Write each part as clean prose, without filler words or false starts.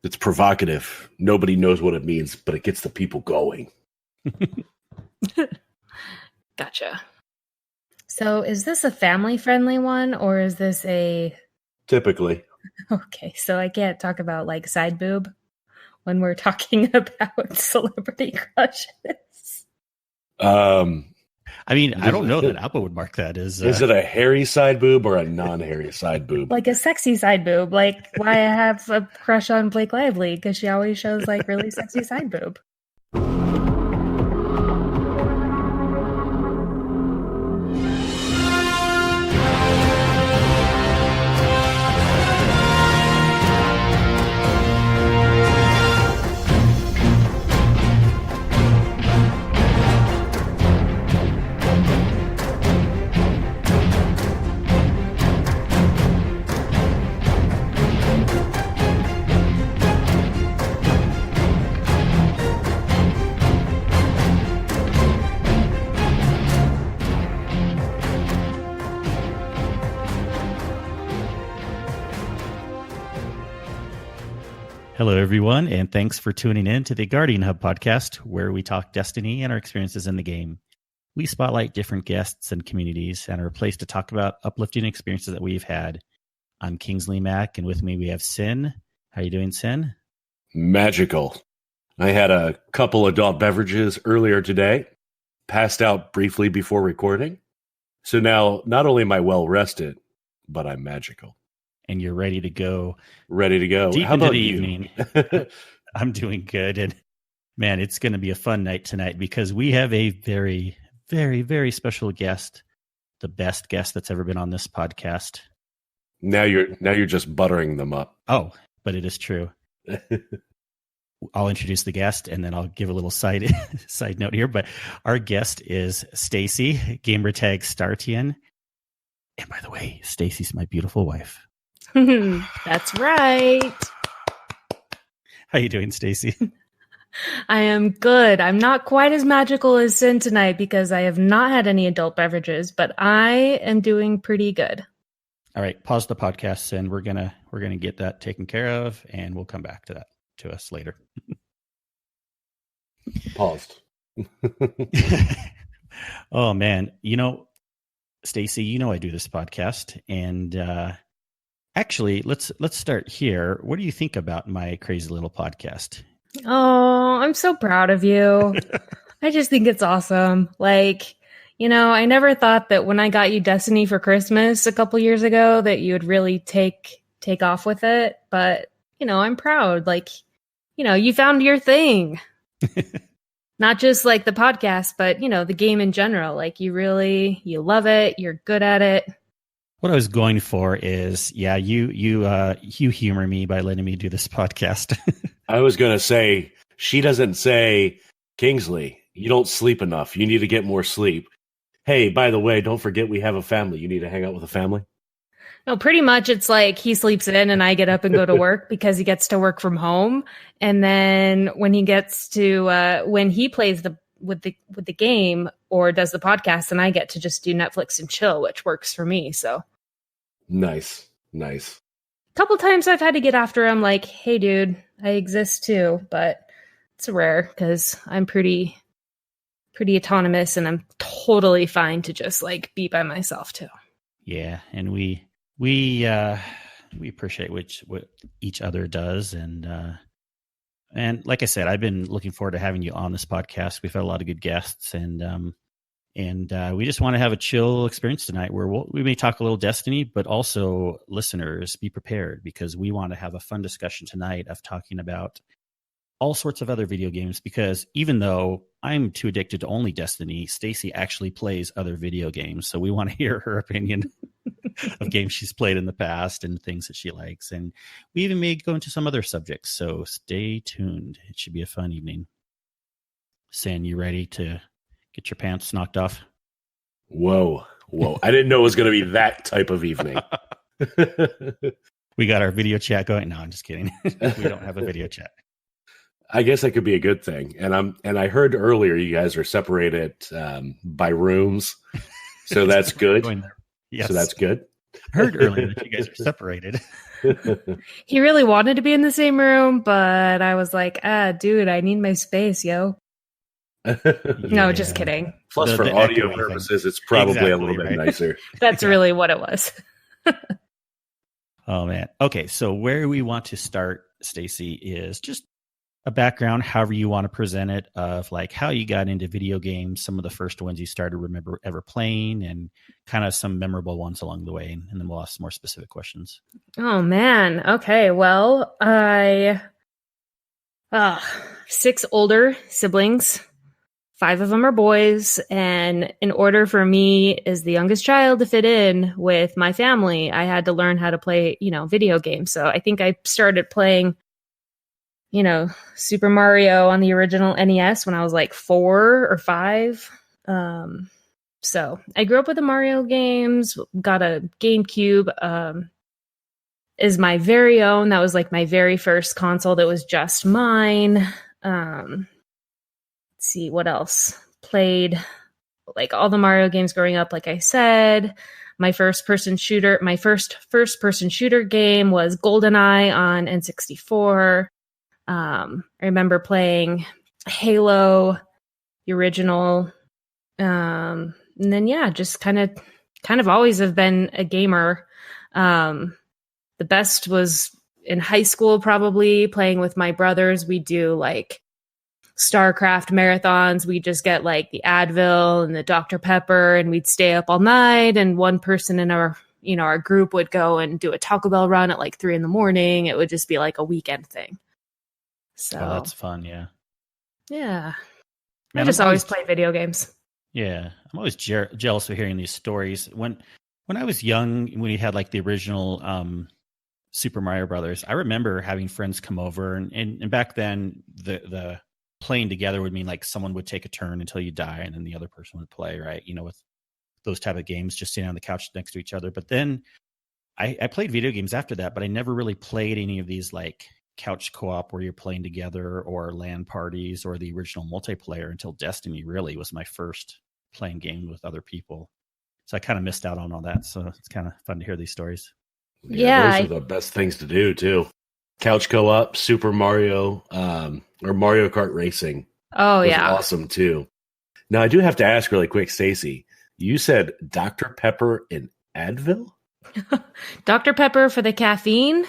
It's provocative. Nobody knows what it means, but it gets the people going. Gotcha. So is this a family-friendly one, or is this a... Typically. Okay, so I can't talk about, like, side boob when we're talking about celebrity crushes. I mean, I don't know that Apple would mark that as... Is it a hairy side boob or a non-hairy side boob? Like a sexy side boob. Like, why I have a crush on Blake Lively, because she always shows, like, really sexy side boob. Hello, everyone, and thanks for tuning in to the Guardian Hub podcast, where we talk Destiny and our experiences in the game. We spotlight different guests and communities and are a place to talk about uplifting experiences that we've had. I'm kingsleymac, and with me we have Sin. How you doing, Sin? Magical. I had a couple adult beverages earlier today, passed out briefly before recording. So now, not only am I well-rested, but I'm magical. And you're ready to go. Ready to go. Deep How into about the you? evening. I'm doing good. And man, it's going to be a fun night tonight because we have a very, very, very special guest. The best guest that's ever been on this podcast. Now you're just buttering them up. Oh, but it is true. I'll introduce the guest and then I'll give a little side note here. But our guest is Staci, gamertag starrtien. And by the way, Staci's my beautiful wife. That's right. How you doing, Staci? I am good. I'm not quite as magical as Sin tonight because I have not had any adult beverages, but I am doing pretty good. All right, pause the podcast, Sin. We're gonna get that taken care of, and we'll come back to us later. Paused. Oh man, Staci, I do this podcast, and actually, let's start here. What do you think about my crazy little podcast? Oh, I'm so proud of you. I just think it's awesome. Like, I never thought that when I got you Destiny for Christmas a couple years ago that you would really take off with it. But, I'm proud. Like, you found your thing. Not just like the podcast, but, the game in general. Like, you love it. You're good at it. What I was going for is, you humor me by letting me do this podcast. I was going to say, she doesn't say, Kingsley, you don't sleep enough. You need to get more sleep. Hey, by the way, don't forget we have a family. You need to hang out with a family. No, pretty much it's like he sleeps in and I get up and go to work because he gets to work from home. And then when he gets to, when he plays with the game or does the podcast, and I get to just do Netflix and chill, which works for me. So nice. A couple times I've had to get after him like, hey dude, I exist too, but it's rare because I'm pretty autonomous and I'm totally fine to just like be by myself too. Yeah, and we appreciate what each other does, and like I said, I've been looking forward to having you on this podcast. We've had a lot of good guests, and we just want to have a chill experience tonight where we may talk a little Destiny, but also listeners, be prepared because we want to have a fun discussion tonight of talking about all sorts of other video games, because even though I'm too addicted to only Destiny, Staci actually plays other video games. So we want to hear her opinion of games she's played in the past and things that she likes. And we even may go into some other subjects. So stay tuned. It should be a fun evening. Sin, you ready to get your pants knocked off? Whoa. I didn't know it was going to be that type of evening. We got our video chat going. No, I'm just kidding. We don't have a video chat. I guess that could be a good thing. And I heard earlier you guys are separated by rooms. So that's good. Yes. So that's good. Heard earlier that you guys are separated. He really wanted to be in the same room, but I was like, dude, I need my space, yo. No, just kidding. Plus, for audio purposes, it's probably a little bit nicer. That's really what it was. Oh, man. Okay, so where we want to start, Stacy, is just a background, however you want to present it, of like how you got into video games, some of the first ones you started remember ever playing, and kind of some memorable ones along the way. And then we'll ask some more specific questions. Oh, man. Okay, well, I 6 older siblings. 5 of them are boys, and in order for me as the youngest child to fit in with my family, I had to learn how to play, video games. So I think I started playing, Super Mario on the original NES when I was like 4 or 5. So I grew up with the Mario games, got a GameCube is my very own. That was like my very first console that was just mine. See what else. Played like all the Mario games growing up, like I said. My first first-person shooter game was GoldenEye on N64. I remember playing Halo, the original. And then just kind of always have been a gamer. The best was in high school, probably playing with my brothers. We do like StarCraft marathons. We just get like the Advil and the Dr. Pepper, and we'd stay up all night. And one person in our group would go and do a Taco Bell run at like 3 a.m. It would just be like a weekend thing. So that's fun. Yeah. Yeah. Man, I just always play video games. Yeah. I'm always jealous of hearing these stories. When I was young, when we had like the original Super Mario Brothers, I remember having friends come over, and back then the playing together would mean like someone would take a turn until you die, and then the other person would play, right? With those type of games, just sitting on the couch next to each other. But then I played video games after that, but I never really played any of these like couch co-op where you're playing together, or LAN parties, or the original multiplayer, until Destiny really was my first playing game with other people. So I kind of missed out on all that. So it's kind of fun to hear these stories. Yeah, those are the best things to do too. Couch co-op, Super Mario, or Mario Kart Racing. Oh, yeah. Awesome too. Now, I do have to ask really quick, Stacy, you said Dr. Pepper and Advil? Dr. Pepper for the caffeine,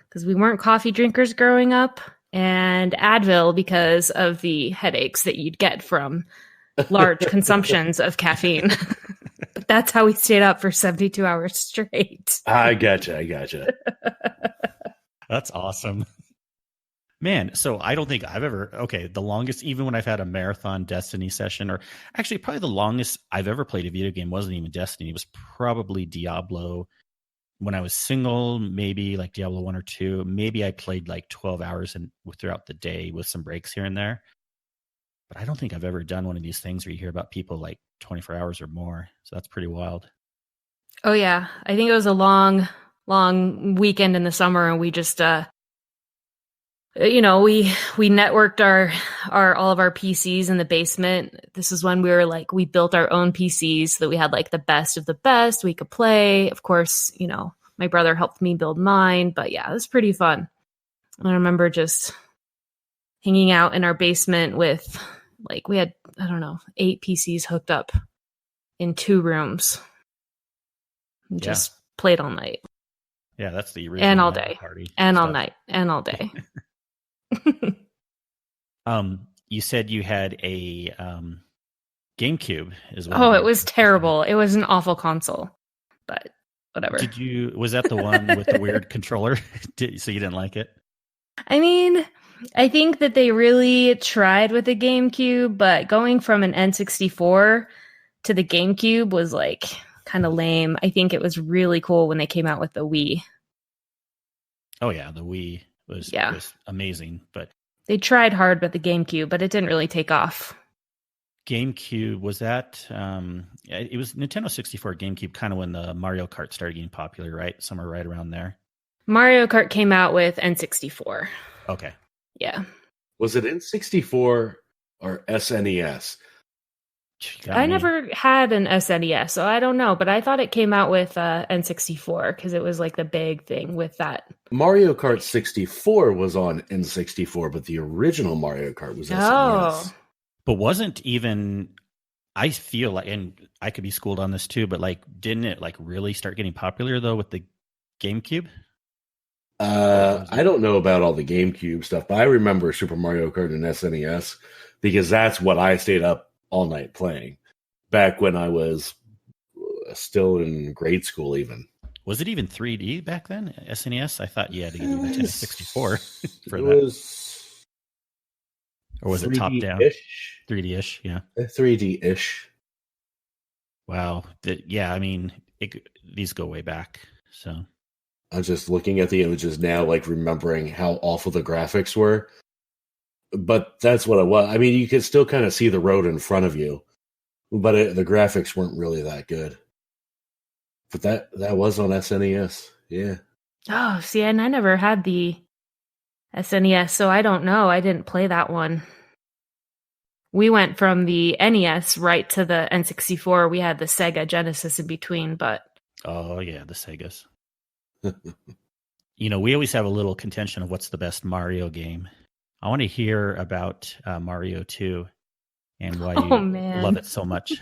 because we weren't coffee drinkers growing up, and Advil because of the headaches that you'd get from large consumptions of caffeine. But that's how we stayed up for 72 hours straight. I gotcha. That's awesome. Man, so I don't think I've ever, the longest, even when I've had a marathon Destiny session, or actually probably the longest I've ever played a video game wasn't even Destiny. It was probably Diablo. When I was single, maybe like Diablo 1 or 2, maybe I played like 12 hours throughout the day with some breaks here and there. But I don't think I've ever done one of these things where you hear about people like 24 hours or more. So that's pretty wild. Oh, yeah. I think it was a long weekend in the summer, and we just, we networked our all of our PCs in the basement. This is when we built our own PCs so that we had like the best of the best we could play. Of course, my brother helped me build mine, but yeah, it was pretty fun. And I remember just hanging out in our basement with we had, 8 PCs hooked up in 2 rooms. And just played all night. Yeah, that's the original. And all day. Party and stuff. All night. And all day. You said you had a GameCube as well. Oh, it was terrible. It was an awful console, but whatever. Was that the one with the weird controller? So you didn't like it? I mean, I think that they really tried with the GameCube, but going from an N64 to the GameCube was kind of lame. I think it was really cool when they came out with the Wii. Oh yeah, the Wii was amazing, but they tried hard with the GameCube, but it didn't really take off. GameCube, was that it was Nintendo 64 GameCube, kind of when the Mario Kart started getting popular, right? Somewhere right around there. Mario Kart came out with N64. Okay. Yeah. Was it N64 or SNES? I never had an SNES, so I don't know, but I thought it came out with N64 because it was like the big thing with that. Mario Kart 64 was on N64, but the original Mario Kart was SNES. Oh. But wasn't even, I feel like, and I could be schooled on this too, but like, didn't it like really start getting popular though with the GameCube? I don't know about all the GameCube stuff, but I remember Super Mario Kart and SNES because that's what I stayed up all night playing back when I was still in grade school even. Was it even 3D back then, SNES? I thought you had to get the Nintendo 64 for it that. Or was 3D-ish? it top down? 3D-ish, yeah. 3D-ish. Wow. Yeah, I mean, these go way back, so... I'm just looking at the images now, like remembering how awful the graphics were. But that's what it was. I mean, you could still kind of see the road in front of you, but the graphics weren't really that good. But that was on SNES, yeah. Oh, see, and I never had the SNES, so I don't know. I didn't play that one. We went from the NES right to the N64. We had the Sega Genesis in between, but... Oh, yeah, the Segas. You know, we always have a little contention of what's the best Mario game. I want to hear about Mario 2 and why you love it so much.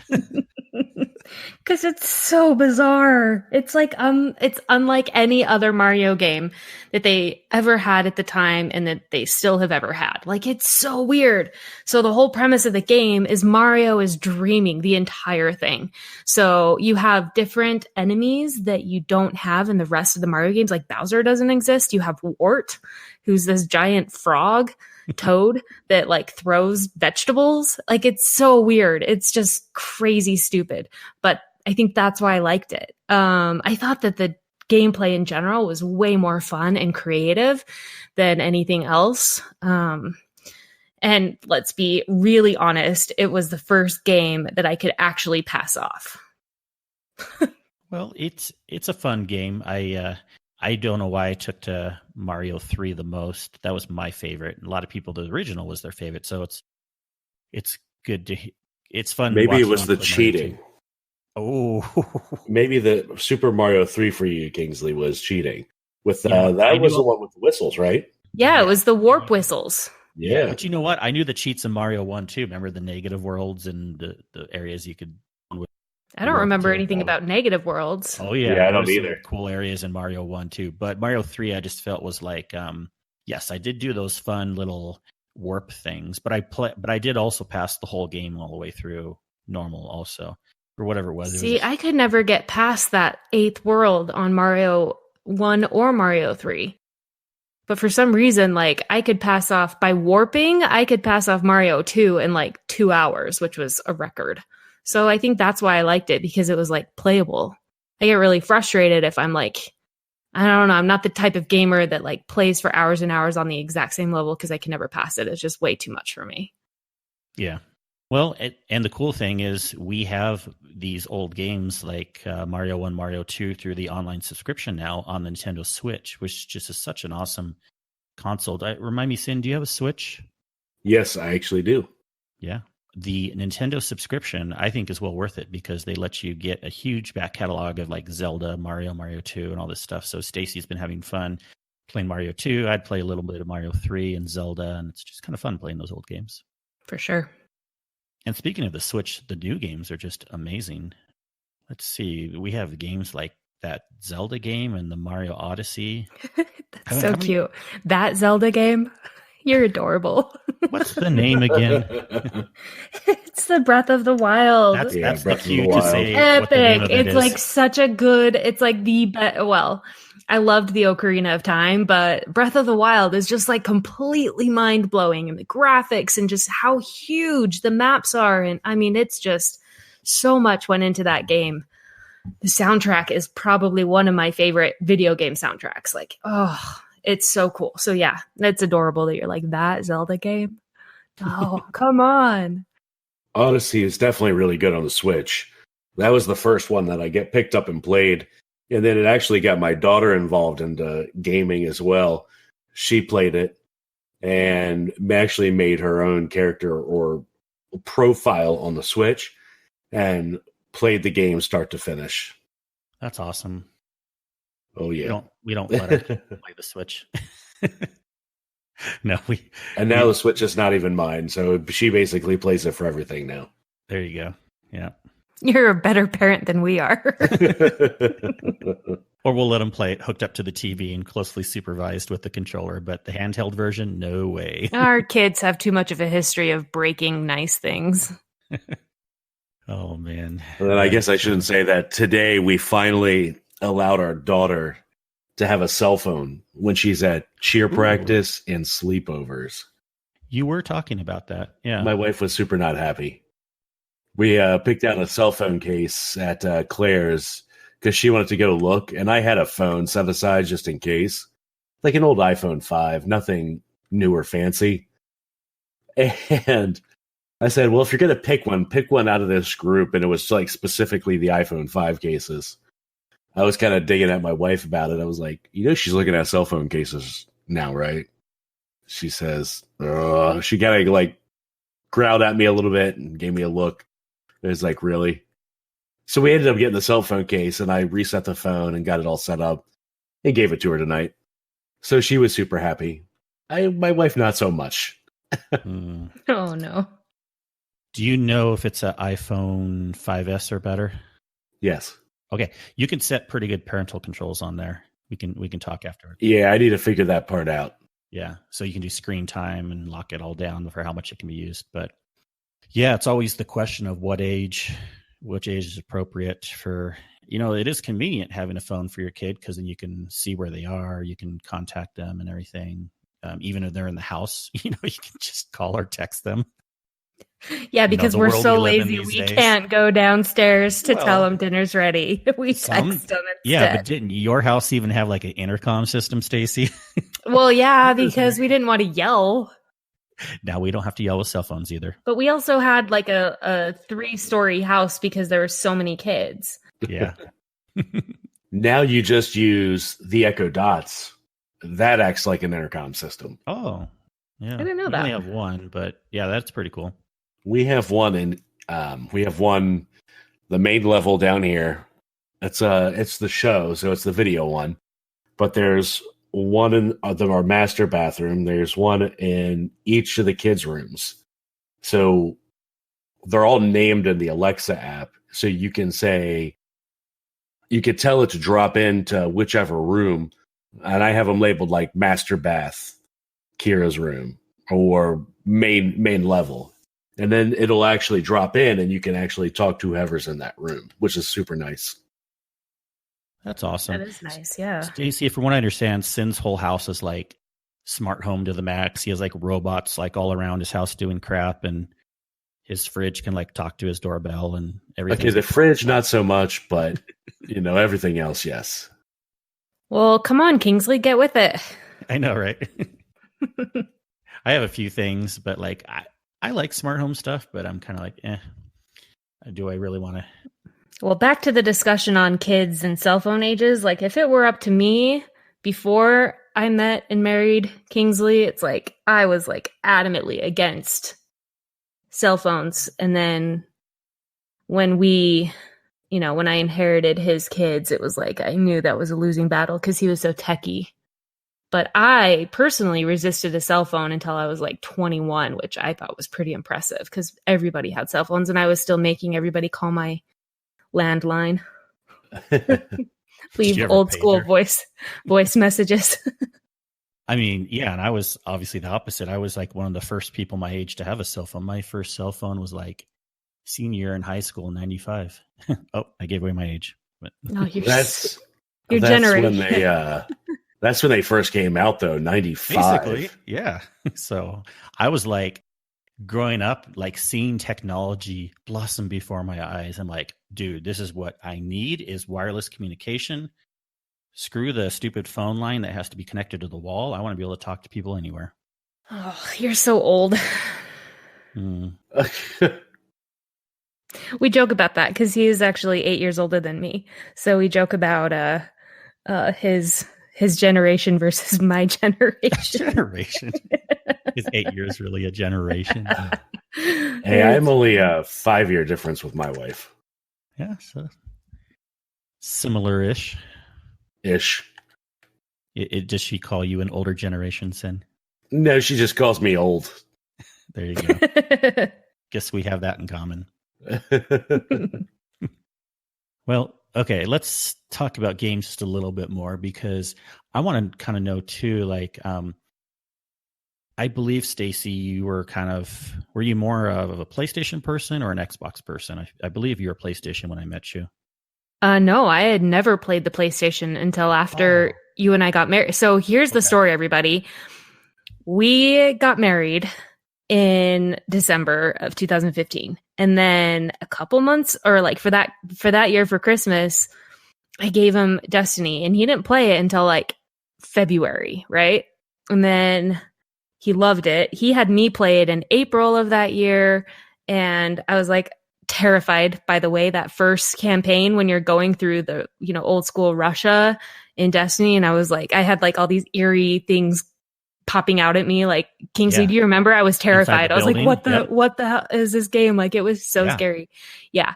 Because it's so bizarre. It's like it's unlike any other Mario game that they ever had at the time and that they still have ever had. Like, it's so weird. So the whole premise of the game is Mario is dreaming the entire thing. So you have different enemies that you don't have in the rest of the Mario games. Like Bowser doesn't exist. You have Wart, who's this giant frog. Toad that like throws vegetables. Like, it's so weird. It's just crazy stupid. But I think that's why I liked it. I thought that the gameplay in general was way more fun and creative than anything else. And let's be really honest, it was the first game that I could actually pass off. Well, it's a fun game. I don't know why I took to Mario 3 the most. That was my favorite. A lot of people, the original was their favorite. So it's good to, it's fun. Maybe it was the cheating. Oh, maybe the Super Mario 3 for you, Kingsley, was cheating. With that was the one with the whistles, right? Yeah, it was the warp whistles. Yeah. But you know what? I knew the cheats in Mario 1 too. Remember the negative worlds and the areas you could. I don't remember anything about negative worlds. Oh yeah, yeah, I don't either. Cool areas in Mario 1 too, but Mario 3 I just felt was like, yes, I did do those fun little warp things, but I did also pass the whole game all the way through normal also, or whatever it was. See, I could never get past that 8th world on Mario 1 or Mario 3. But for some reason, like, I could pass off by warping, I could pass off Mario 2 in like 2 hours, which was a record. So I think that's why I liked it, because it was like playable. I get really frustrated if I'm like, I don't know, I'm not the type of gamer that like plays for hours and hours on the exact same level because I can never pass it. It's just way too much for me. Yeah. Well, and the cool thing is we have these old games like Mario 1, Mario 2 through the online subscription now on the Nintendo Switch, which just is such an awesome console. Remind me, Sin, do you have a Switch? Yes, I actually do. Yeah. The Nintendo subscription, I think, is well worth it because they let you get a huge back catalog of like Zelda, Mario 2, and all this stuff. So Stacy's been having fun playing Mario 2. I'd play a little bit of Mario 3 and Zelda, and it's just kind of fun playing those old games. For sure. And speaking of the Switch, the new games are just amazing. Let's see. We have games like that Zelda game and the Mario Odyssey. That's so cute. That Zelda game? You're adorable. What's the name again? It's the Breath of the Wild. That's the cue to say epic. What the name of it it's is. Like such a good. It's like well, I loved the Ocarina of Time, but Breath of the Wild is just like completely mind blowing, and the graphics and just how huge the maps are, and I mean, it's just so much went into that game. The soundtrack is probably one of my favorite video game soundtracks. Like, oh. It's so cool. So yeah, it's adorable that you're like, that Zelda game. Oh, come on. Odyssey is definitely really good on the Switch. That was the first one that I picked up and played. And then it actually got my daughter involved into gaming as well. She played it and actually made her own character or profile on the Switch. and played the game start to finish. That's awesome. Oh yeah. We don't let her play the Switch. No, and now the Switch is not even mine, so she basically plays it for everything now. There you go. Yeah. You're a better parent than we are. Or we'll let them play it hooked up to the TV and closely supervised with the controller, but the handheld version, no way. Our kids have too much of a history of breaking nice things. Oh, man. And then I guess I shouldn't say that. Today, we finally allowed our daughter to have a cell phone when she's at cheer practice and sleepovers. You were talking about that. Yeah. My wife was super not happy. We picked out a cell phone case at Claire's because she wanted to go look, and I had a phone set aside just in case. Like an old iPhone 5, nothing new or fancy. And I said, well, if you're going to pick one out of this group. And it was like specifically the iPhone 5 cases. I was kind of digging at my wife about it. I was like, she's looking at cell phone cases now, right? She says, she kind of like growled at me a little bit and gave me a look. It was like, really? So we ended up getting the cell phone case, and I reset the phone and got it all set up and gave it to her tonight. So she was super happy. My wife, not so much. Oh, no. Do you know if it's an iPhone 5S or better? Yes. Okay. You can set pretty good parental controls on there. We can talk afterward. Yeah, I need to figure that part out. Yeah. So you can do screen time and lock it all down for how much it can be used. But yeah, it's always the question of which age is appropriate for, it is convenient having a phone for your kid because then you can see where they are. You can contact them and everything. Even if they're in the house, you can just call or text them. Yeah, because we're so lazy, we can't go downstairs to tell them dinner's ready. We text them instead. Yeah, but didn't your house even have like an intercom system, Stacy? Well, yeah, because we didn't want to yell. Now we don't have to yell with cell phones either. But we also had like a 3-story house because there were so many kids. Yeah. Now you just use the Echo Dots. That acts like an intercom system. Oh, yeah. I didn't know that. We only have one, but yeah, that's pretty cool. We have one the main level down here. It's the show, so it's the video one. But there's one in our master bathroom. There's one in each of the kids' rooms. So they're all named in the Alexa app. So you can tell it to drop into whichever room. And I have them labeled like master bath, Kira's room, or main level. And then it'll actually drop in and you can actually talk to whoever's in that room, which is super nice. That's awesome. That is nice, yeah. Stacey, from what I understand, Sin's whole house is like smart home to the max. He has like robots like all around his house doing crap, and his fridge can like talk to his doorbell and everything. Okay, the fridge, not so much, but everything else, yes. Well, come on, Kingsley, get with it. I know, right? I have a few things, but like I like smart home stuff, but I'm kind of like, do I really want to? Well, back to the discussion on kids and cell phone ages. Like, if it were up to me before I met and married Kingsley, it's like I was like adamantly against cell phones. And then when when I inherited his kids, it was like I knew that was a losing battle because he was so techie. But I personally resisted a cell phone until I was like 21, which I thought was pretty impressive because everybody had cell phones and I was still making everybody call my landline. Leave old school voice messages. I mean, yeah, and I was obviously the opposite. I was like one of the first people my age to have a cell phone. My first cell phone was like senior year in high school in 95. Oh, I gave away my age. But no, that's generation. That's when they first came out, though, 95. Basically, yeah. So I was like growing up, like seeing technology blossom before my eyes. I'm like, dude, this is what I need is wireless communication. Screw the stupid phone line that has to be connected to the wall. I want to be able to talk to people anywhere. Oh, you're so old. We joke about that because he is actually 8 years older than me. So we joke about his generation versus my generation. Generation. Is 8 years really a generation? Hey, I'm only a 5-year difference with my wife. Yeah, so similar-ish. Ish. Does she call you an older generation, Sin? No, she just calls me old. There you go. Guess we have that in common. Well, okay, let's talk about games just a little bit more because I want to kind of know too, like, I believe, Staci, you were were you more of a PlayStation person or an Xbox person? I believe you were PlayStation when I met you. No, I had never played the PlayStation until after you and I got married. So here's the story, everybody. We got married in December of 2015. And then a couple months or like for that year for Christmas, I gave him Destiny and he didn't play it until like February, right? And then he loved it. He had me play it in April of that year. And I was like terrified, by the way, that first campaign when you're going through the, old school Russia in Destiny. And I was like, I had like all these eerie things popping out at me. Like, Kingsley, do you remember? I was terrified. I was like, what the hell is this game? Like, it was so scary. Yeah.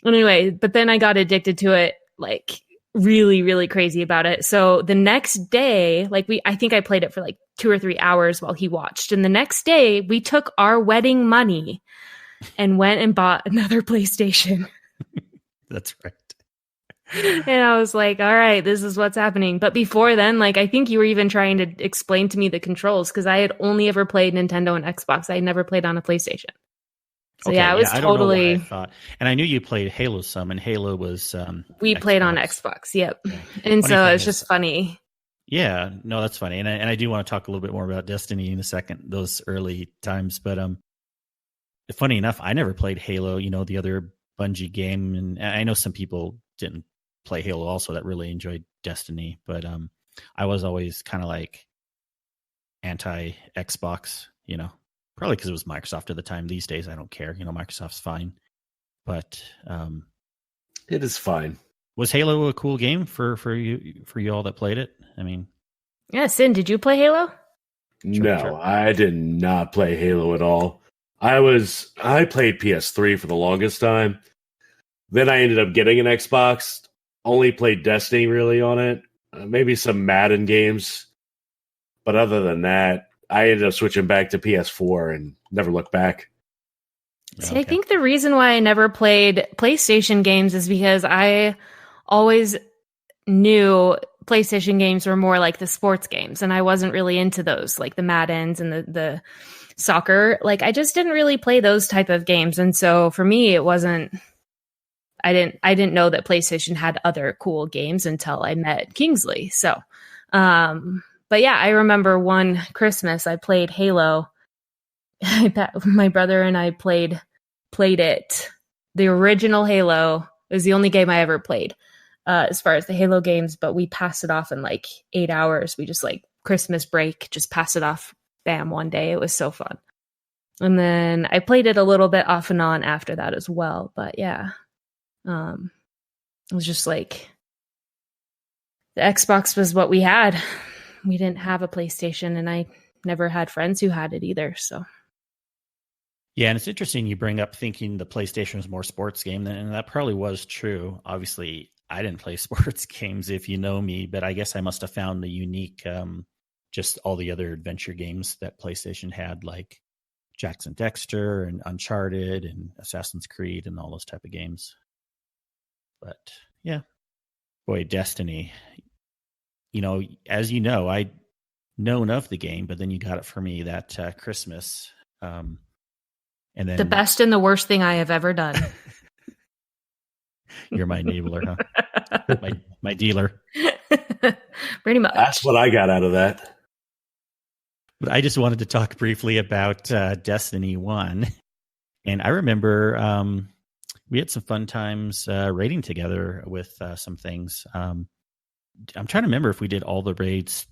Anyway, but then I got addicted to it, like really, really crazy about it. So the next day, I think I played it for like 2 or 3 hours while he watched. And the next day we took our wedding money and went and bought another PlayStation. That's right. And I was like, all right, this is what's happening. But before then, like, I think you were even trying to explain to me the controls because I had only ever played Nintendo and Xbox. I had never played on a PlayStation. So okay, it was totally. I thought, and I knew you played Halo some, and Halo was. We played on Xbox, yep. Okay. And so it's just funny. Yeah, no, that's funny, and I do want to talk a little bit more about Destiny in a second, those early times. But funny enough, I never played Halo. The other Bungie game, and I know some people didn't play Halo also that really enjoyed Destiny, but I was always kind of like anti Xbox, probably because it was Microsoft at the time. These days I don't care, Microsoft's fine, but it is fine. Was Halo a cool game for you all that played it? I mean, yeah. Sin, did you play Halo? No, I did not play Halo at all. I played PS3 for the longest time. Then I ended up getting an Xbox. Only played Destiny really on it. Maybe some Madden games. But other than that, I ended up switching back to PS4 and never looked back. See, I think the reason why I never played PlayStation games is because I always knew PlayStation games were more like the sports games. And I wasn't really into those, like the Maddens and the soccer. Like, I just didn't really play those type of games. And so for me, it wasn't... I didn't know that PlayStation had other cool games until I met Kingsley. So, but yeah, I remember one Christmas I played Halo. My brother and I played it. The original Halo. It was the only game I ever played as far as the Halo games, but we passed it off in like 8 hours. We just like Christmas break, just passed it off, bam, one day. It was so fun. And then I played it a little bit off and on after that as well. But yeah. It was just like the Xbox was what we had. We didn't have a PlayStation, and I never had friends who had it either. So, yeah, and it's interesting you bring up thinking the PlayStation was more sports game, and that probably was true. Obviously, I didn't play sports games, if you know me, but I guess I must have found the unique, just all the other adventure games that PlayStation had, like Jack and Dexter and Uncharted and Assassin's Creed and all those type of games. But yeah, boy, Destiny, as you know, I'd known of the game, but then you got it for me that Christmas. And then the best and the worst thing I have ever done. You're my enabler, huh? my dealer. Pretty much. That's what I got out of that. But I just wanted to talk briefly about Destiny 1. And I remember we had some fun times raiding together with some things. I'm trying to remember if we did all the raids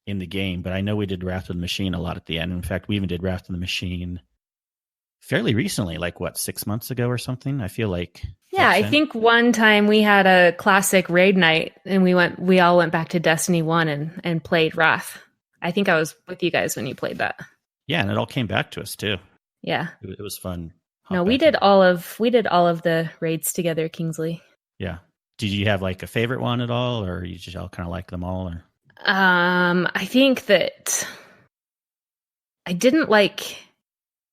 in the game, but I know we did Wrath of the Machine a lot at the end. In fact, we even did Wrath of the Machine fairly recently, like 6 months ago or something. I feel like. Yeah, I think one time we had a classic raid night and we all went back to Destiny 1 and played Wrath. I think I was with you guys when you played that. Yeah, and it all came back to us too. Yeah. It was fun. No, Hop we back did in. all of the raids together, Kingsley. Yeah. Did you have like a favorite one at all, or you just all kind of like them all? Or I think that I didn't like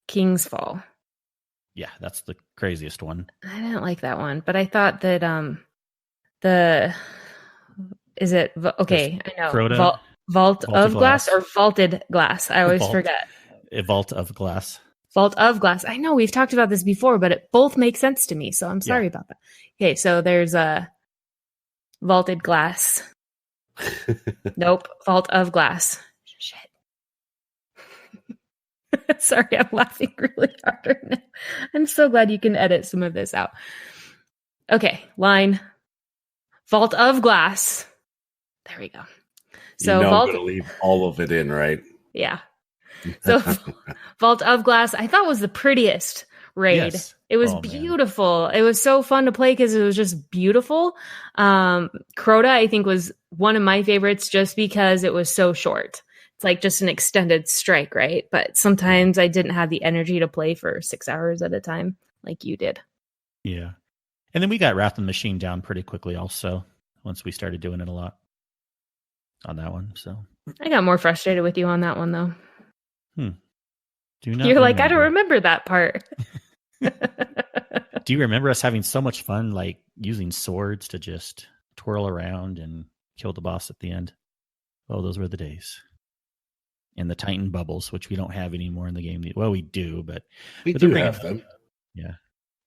King's Fall. yeah, that's the craziest one. I didn't like that one, but I thought that the is it okay? I know Crota, Vault Vault of of Glass Glass. or Vaulted Glass. I always Vault, forget. a Vault of Glass. Vault of Glass. I know we've talked about this before, but it both make sense to me, so I'm sorry Yeah. about that. Okay, so there's a Vaulted Glass. Nope, Vault of Glass. Shit. Sorry, I'm laughing really hard right now. I'm so glad you can edit some of this out. Okay, line. Vault of Glass. There we go. So I'm Vault, going to leave all of it in, right? yeah. So Vault of Glass, I thought was the prettiest raid. Yes. It was Oh, man. beautiful. It was so fun to play because it was just beautiful. Crota, I think, was one of my favorites just because it was so short. It's like just an extended strike, right? But sometimes I didn't have the energy to play for 6 hours at a time like you did. Yeah. And then we got Wrath of the Machine down pretty quickly also, once we started doing it a lot on that one. So I got more frustrated with you on that one, though. Do You're like, I don't remember that part. Do you remember us having so much fun, like using swords to just twirl around and kill the boss at the end? Oh, those were the days. And the Titan bubbles, which we don't have anymore in the game. Well, we do, but We they're do bringing- have them. Yeah,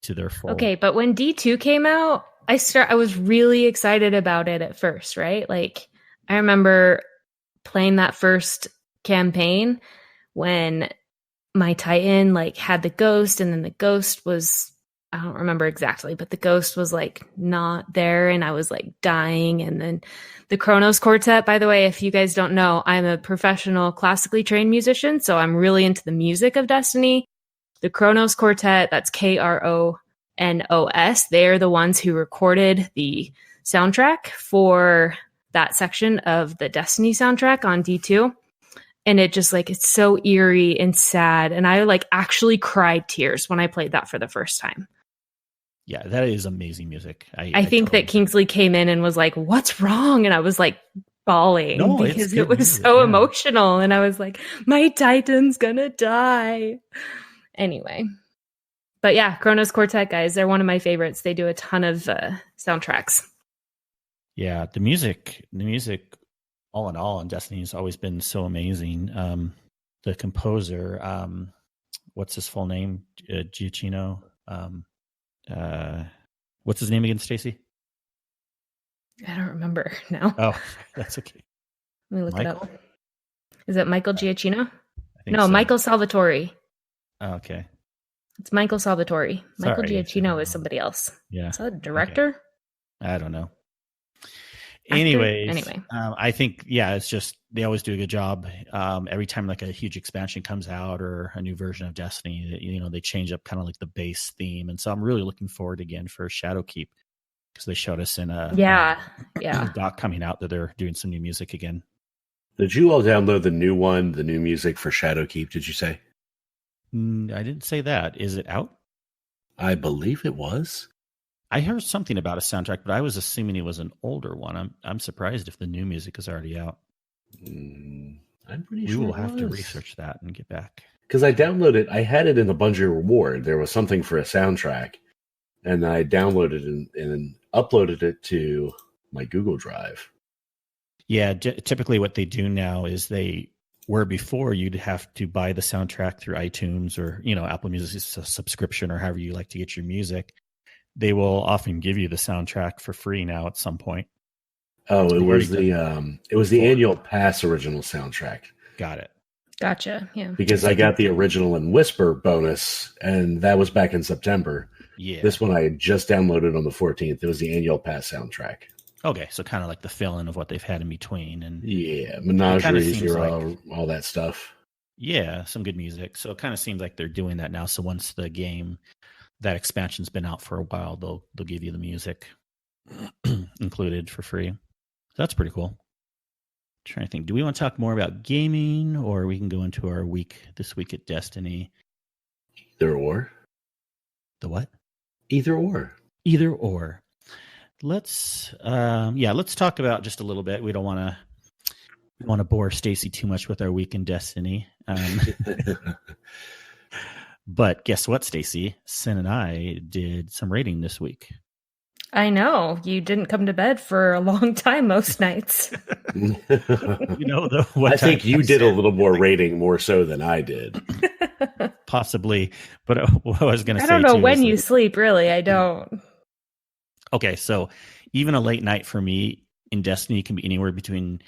to their full. Okay, but when D2 came out, I was really excited about it at first, right? Like I remember playing that first campaign when my Titan like had the ghost, and then the ghost was, I don't remember exactly, but the ghost was like not there, and I was like dying. And then the Kronos Quartet, by the way, if you guys don't know, I'm a professional classically trained musician, so I'm really into the music of Destiny. The Kronos Quartet, that's Kronos, they're the ones who recorded the soundtrack for that section of the Destiny soundtrack on D2. And it just like, it's so eerie and sad. And I like actually cried tears when I played that for the first time. Yeah, that is amazing music. I think that Kingsley came in and was like, "What's wrong?" And I was like bawling because it was so emotional. And I was like, my Titan's gonna die. Anyway. But yeah, Kronos Quartet, guys, they're one of my favorites. They do a ton of soundtracks. Yeah, the music, all in all, in Destiny has always been so amazing. The composer, what's his full name? Giacchino. What's his name again, Staci? I don't remember now. Oh, that's okay. Let me look it up. Is it Michael Giacchino? No, so. Michael Salvatore. Oh, okay. It's Michael Salvatore. Michael Sorry, Giacchino is somebody else. Yeah. Is that a director? Okay. I don't know. Actor? Anyway, I think, yeah, it's just, they always do a good job. Every time like a huge expansion comes out or a new version of Destiny, you know, they change up kind of like the base theme. And so I'm really looking forward again for Shadowkeep, because they showed us in a doc coming out that they're doing some new music again. Did you all download the new one, the new music for Shadowkeep, did you say? I didn't say that. Is it out? I believe it was. I heard something about a soundtrack, but I was assuming it was an older one. I'm surprised if the new music is already out. I'm pretty we sure will have to research that and get back. Because I downloaded, I had it in the Bungie reward. There was something for a soundtrack, and I downloaded and uploaded it to my Google Drive. Yeah, typically what they do now is where before you'd have to buy the soundtrack through iTunes or, you know, Apple Music is a subscription or however you like to get your music. They will often give you the soundtrack for free now at some point. Oh, it was the annual pass original soundtrack. Got it. Gotcha. Yeah. Because I got the original and Whisper bonus, and that was back in September. Yeah. This one I had just downloaded on the 14th. It was the annual pass soundtrack. Okay, so kind of like the fill-in of what they've had in between, and yeah, Menagerie, Zero, all that stuff. Yeah, some good music. So it kind of seems like they're doing that now. So once the game, that expansion's been out for a while, they'll give you the music included for free. So that's pretty cool. Trying to think, do we want to talk more about gaming, or we can go into our this week at Destiny? Either or. The what? Either or. Either or. Let's talk about just a little bit. We don't want to bore Stacy too much with our week in Destiny. But guess what, Stacy? Sin and I did some raiding this week. I know. You didn't come to bed for a long time most nights. I think you did a little more raiding more so than I did. Possibly. But what I was going to say, I don't know when you sleep, really. I don't. Okay, so even a late night for me in Destiny can be anywhere between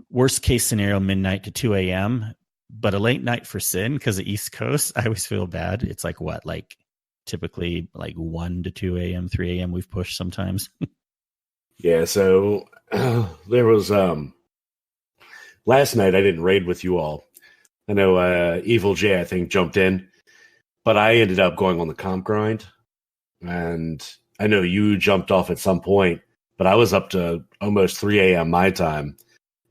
worst case scenario midnight to 2 a.m. But a late night for Sin, because the East Coast, I always feel bad. It's like what? Like typically like 1 to 2 a.m., 3 a.m. we've pushed sometimes. Yeah, so there was last night I didn't raid with you all. I know Evil J, I think, jumped in, but I ended up going on the comp grind. And I know you jumped off at some point, but I was up to almost 3 a.m. my time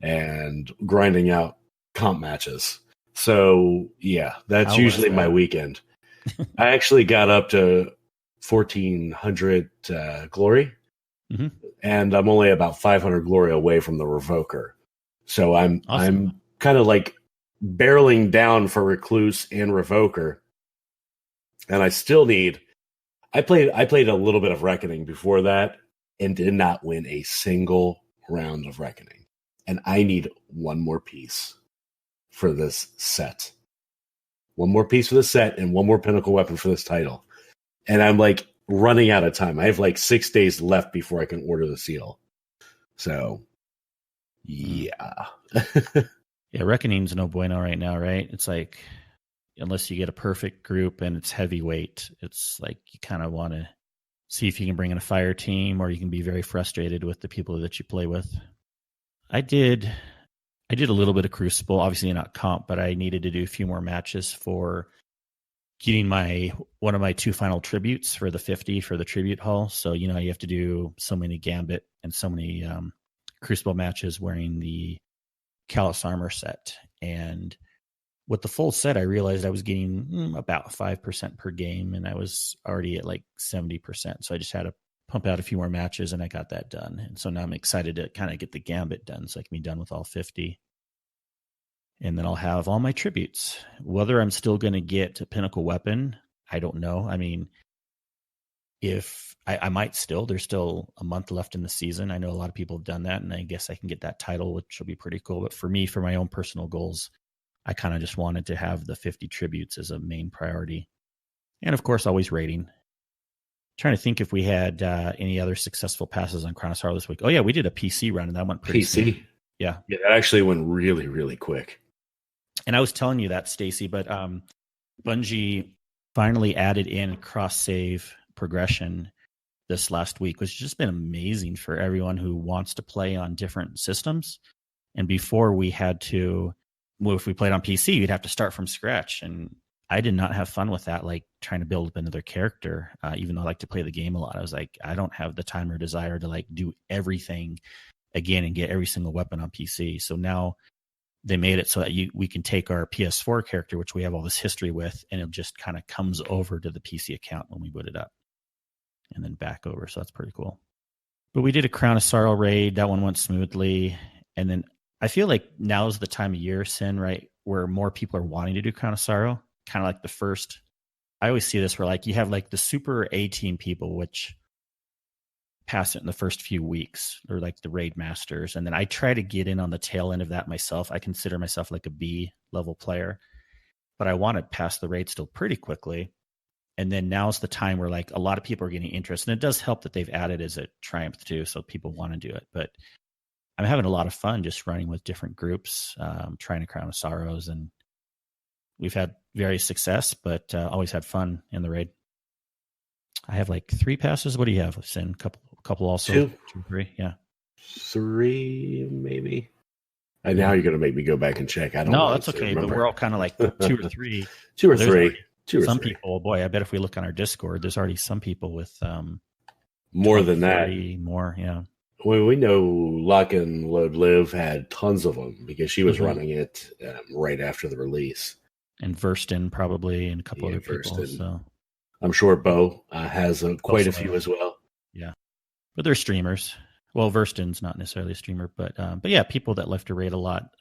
and grinding out comp matches. So, yeah, that's usually my weekend. I actually got up to 1,400 glory, and I'm only about 500 glory away from the Revoker. So I'm kind of like barreling down for Recluse and Revoker, and I still need. I played a little bit of Reckoning before that and did not win a single round of Reckoning, and I need one more piece for this set. One more piece for the set and one more pinnacle weapon for this title. And I'm like running out of time. I have like 6 days left before I can order the seal. So, yeah. Yeah, Reckoning's no bueno right now, right? It's like, unless you get a perfect group and it's heavyweight, it's like you kind of want to see if you can bring in a fire team, or you can be very frustrated with the people that you play with. I did a little bit of Crucible, obviously not comp, but I needed to do a few more matches for getting one of my 2 final tributes for the 50 for the tribute haul. So, you have to do so many Gambit and so many Crucible matches wearing the Callus armor set. And with the full set, I realized I was getting about 5% per game, and I was already at like 70%. So I just had to pump out a few more matches, and I got that done. And so now I'm excited to kind of get the Gambit done so I can be done with all 50. And then I'll have all my tributes. Whether I'm still going to get a pinnacle weapon, I don't know. I mean, if I might still, there's still a month left in the season. I know a lot of people have done that, and I guess I can get that title, which will be pretty cool. But for me, for my own personal goals, I kind of just wanted to have the 50 tributes as a main priority. And of course, always rating. Trying to think if we had any other successful passes on Chronosaur this week. Oh, yeah, we did a PC run, and that went pretty smooth. Yeah. Yeah, that actually went really, really quick. And I was telling you that, Stacy, but Bungie finally added in cross-save progression this last week, which has just been amazing for everyone who wants to play on different systems. And before we had to, if we played on PC, you'd have to start from scratch. And I did not have fun with that, like trying to build up another character, even though I like to play the game a lot. I was like, I don't have the time or desire to like do everything again and get every single weapon on PC. So now they made it so that we can take our PS4 character, which we have all this history with, and it just kind of comes over to the PC account when we boot it up and then back over. So that's pretty cool. But we did a Crown of Sorrow raid. That one went smoothly. And then I feel like now's the time of year, Sin, right, where more people are wanting to do Crown of Sorrow. Kind of like the first, I always see this where like you have like the super A team people, which pass it in the first few weeks, or like the raid masters. And then I try to get in on the tail end of that myself. I consider myself like a B level player, but I want to pass the raid still pretty quickly. And then now's the time where like a lot of people are getting interest, and it does help that they've added as a Triumph too. So people want to do it, but I'm having a lot of fun just running with different groups, trying to Crown of Sorrows, and we've had various success, but always had fun in the raid. I have like 3 passes. What do you have, Sin? Couple also? 2. 2 or 3, yeah. 3, maybe. And now you're going to make me go back and check. I don't know. No, that's okay, but we're all kind of like 2 or 3. 2 or 3. 2 or some 3. People, boy, I bet if we look on our Discord, there's already some people with more than that. More, yeah. Well, we know Lock and Load Live had tons of them because she was running it right after the release. And Versten probably, and a couple Yeah, other people. Versten. So I'm sure Bo has quite a Bo few as well. Yeah, but they're streamers. Well, Versten's not necessarily a streamer, but yeah, people that left to raid a lot.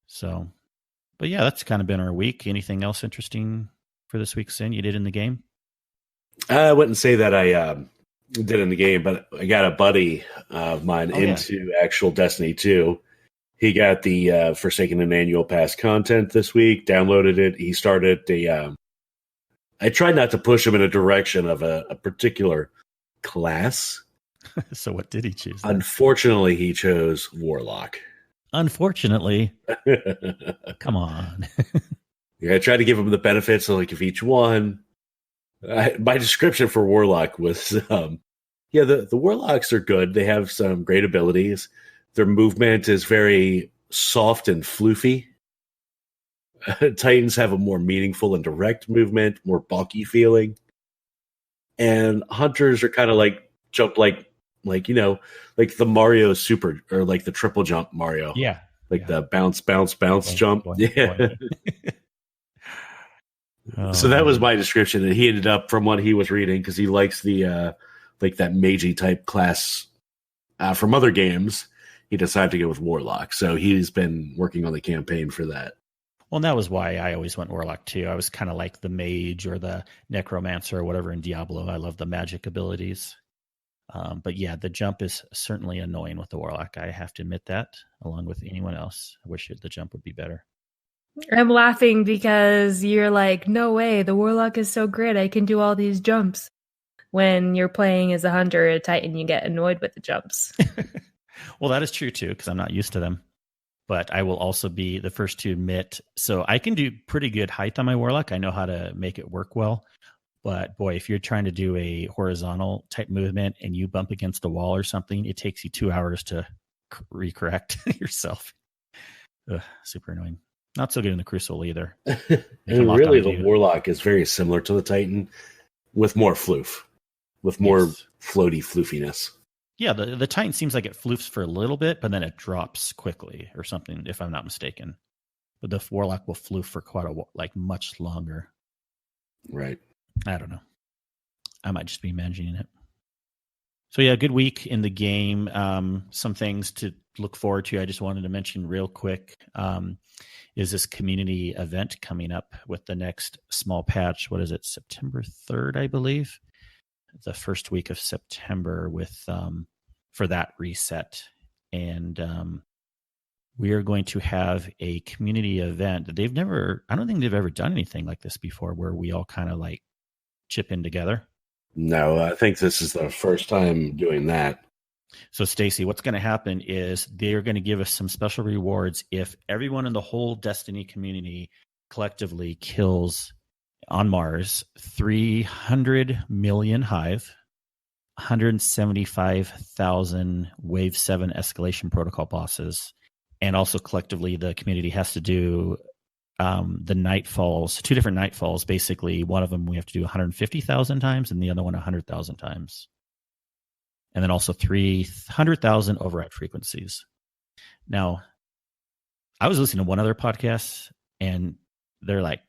So, but yeah, that's kind of been our week. Anything else interesting for this week, Sin, you did in the game? I wouldn't say that I did in the game, but I got a buddy of mine into actual Destiny 2. He got the Forsaken and Annual Pass content this week, downloaded it. He started the... I tried not to push him in a direction of a particular class. So what did he choose? Unfortunately, he chose Warlock. Unfortunately? Come on. Yeah, I tried to give him the benefits of each one. My description for Warlock was, the Warlocks are good. They have some great abilities. Their movement is very soft and floofy. Titans have a more meaningful and direct movement, more bulky feeling. And Hunters are kind of jump like the Mario super, or the triple jump Mario. Yeah. The bounce, jump. Yeah. So that was my description, and he ended up, from what he was reading, because he likes the that magey type class from other games, he decided to go with Warlock. So he's been working on the campaign for that. Well, and that was why I always went Warlock too. I was kind of like the mage or the necromancer or whatever in Diablo. I love the magic abilities. But yeah, the jump is certainly annoying with the Warlock. I have to admit that, along with anyone else. I wish the jump would be better. I'm laughing because you're like, no way, the Warlock is so great, I can do all these jumps. When you're playing as a hunter or a titan, you get annoyed with the jumps. Well, that is true too, because I'm not used to them. But I will also be the first to admit, so I can do pretty good height on my Warlock. I know how to make it work well. But boy, if you're trying to do a horizontal type movement and you bump against a wall or something, it takes you 2 hours to recorrect yourself. Ugh, super annoying. Not so good in the Crucible either. And really, the Warlock is very similar to the Titan, with more floof, with more floaty floofiness. Yeah, the Titan seems like it floofs for a little bit, but then it drops quickly or something, if I'm not mistaken. But the Warlock will floof for quite much longer. Right. I don't know. I might just be imagining it. So yeah, good week in the game. Some things to look forward to. I just wanted to mention real quick is this community event coming up with the next small patch. What is it? September 3rd, I believe. The first week of September with for that reset. And we are going to have a community event. I don't think they've ever done anything like this before, where we all kind of chip in together. No, I think this is the first time doing that. So, Staci, what's going to happen is they're going to give us some special rewards if everyone in the whole Destiny community collectively kills on Mars 300 million Hive, 175,000 Wave 7 escalation protocol bosses, and also collectively the community has to do the Nightfalls, 2 different Nightfalls. Basically, one of them we have to do 150,000 times and the other one 100,000 times. And then also 300,000 override frequencies. Now, I was listening to one other podcast, and they're like,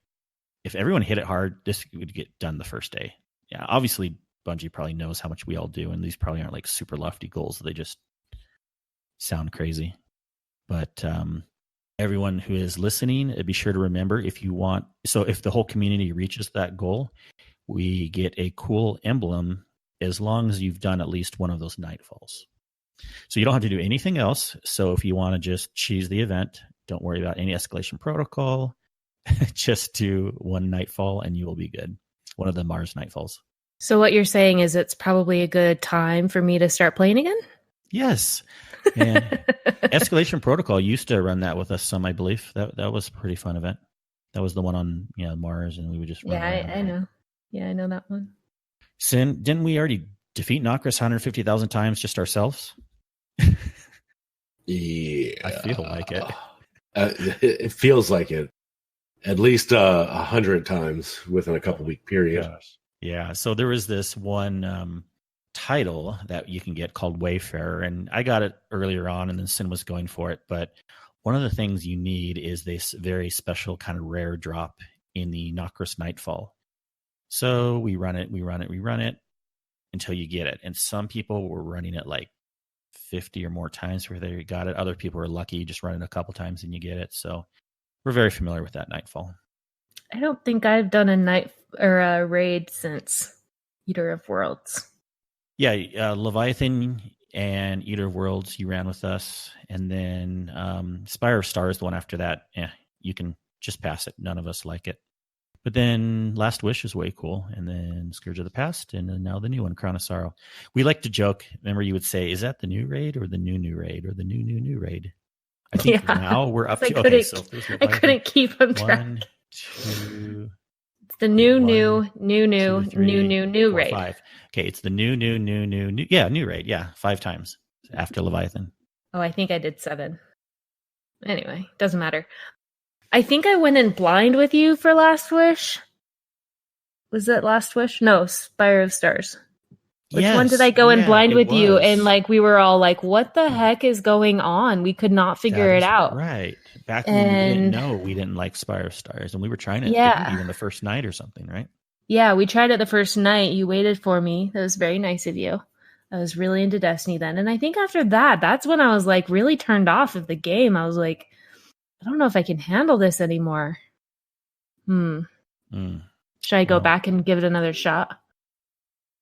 if everyone hit it hard, this would get done the first day. Yeah, obviously, Bungie probably knows how much we all do, and these probably aren't super lofty goals. They just sound crazy. But everyone who is listening, be sure to remember, if the whole community reaches that goal, we get a cool emblem as long as you've done at least one of those Nightfalls. So you don't have to do anything else. So if you want to just choose the event, don't worry about any escalation protocol. Just do one Nightfall and you will be good. One of the Mars Nightfalls. So what you're saying is it's probably a good time for me to start playing again? Yes. And Escalation Protocol used to run that with us some, I believe. That was a pretty fun event. That was the one on Mars, and we would just run around. I know. Yeah, I know that one. Sin, didn't we already defeat Nokris 150,000 times just ourselves? Yeah. I feel like it. It feels like it. At least 100 times within a couple-week period. Gosh. Yeah, so there was this one title that you can get called Wayfarer, and I got it earlier on, and then Sin was going for it. But one of the things you need is this very special kind of rare drop in the Nokris Nightfall. So we run it until you get it. And some people were running it like 50 or more times before they got it. Other people are lucky, you just run it a couple times and you get it. So we're very familiar with that Nightfall. I don't think I've done a night or a raid since Eater of Worlds. Yeah, Leviathan and Eater of Worlds, you ran with us. And then Spire of Stars, the one after that, you can just pass it. None of us like it. But then Last Wish is way cool. And then Scourge of the Past. And then now the new one, Crown of Sorrow. We like to joke. Remember, you would say, is that the new raid or the new raid or the new raid? I think now we're up to... Okay, so I couldn't keep them track. 1, 2... It's the new raid. 5. Okay, it's the new. Yeah, new raid. Yeah, 5 times after Leviathan. Oh, I think I did 7. Anyway, doesn't matter. I think I went in blind with you for Last Wish. Was it Last Wish? No, Spire of Stars. Which one did I go in blind with you? And like we were all like, what the heck is going on? We could not figure it out. Right. Back when we didn't know, we didn't like Spire of Stars. And we were trying it even the first night or something, right? Yeah, we tried it the first night. You waited for me. That was very nice of you. I was really into Destiny then. And I think after that, that's when I was like really turned off of the game. I was like, I don't know if I can handle this anymore. Should I go back and give it another shot?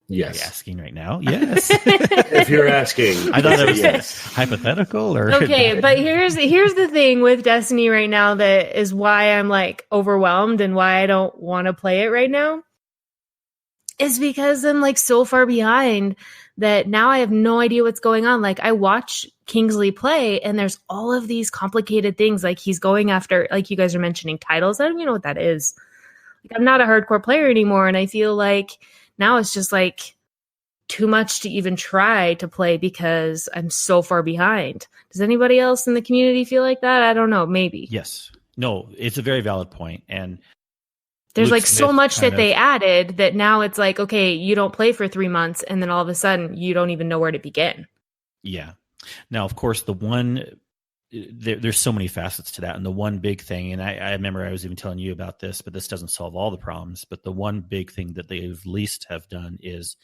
Yes. Are you asking right now? Yes. If you're asking. I thought that was hypothetical or... Okay, but here's the thing with Destiny right now that is why I'm like overwhelmed and why I don't want to play it right now. Is because I'm like so far behind that now I have no idea what's going on. Like I watch Kingsley play and there's all of these complicated things. Like he's going after, like you guys are mentioning, titles. I don't even know what that is. Like I'm not a hardcore player anymore. And I feel like now it's just like too much to even try to play because I'm so far behind. Does anybody else in the community feel like that? I don't know. Maybe. Yes. No, it's a very valid point. And there's Luke like Smith so much that they added that now it's like, okay, you don't play for 3 months and then all of a sudden you don't even know where to begin. Yeah. Now, of course, there's so many facets to that. And the one big thing, and I remember I was even telling you about this, but this doesn't solve all the problems. But the one big thing that they at least have done is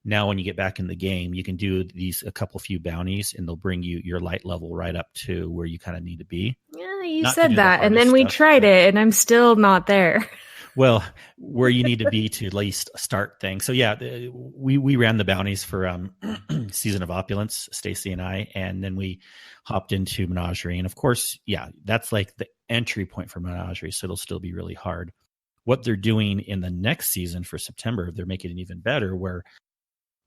now when you get back in the game, you can do a couple few bounties and they'll bring you your light level right up to where you kind of need to be. Yeah, you said that. And then we tried it and I'm still not there. Well, where you need to be to at least start things. So yeah, we ran the bounties for Season of Opulence, Staci and I, and then we hopped into Menagerie. And of course, yeah, that's like the entry point for Menagerie, so it'll still be really hard. What they're doing in the next season for September, they're making it even better, where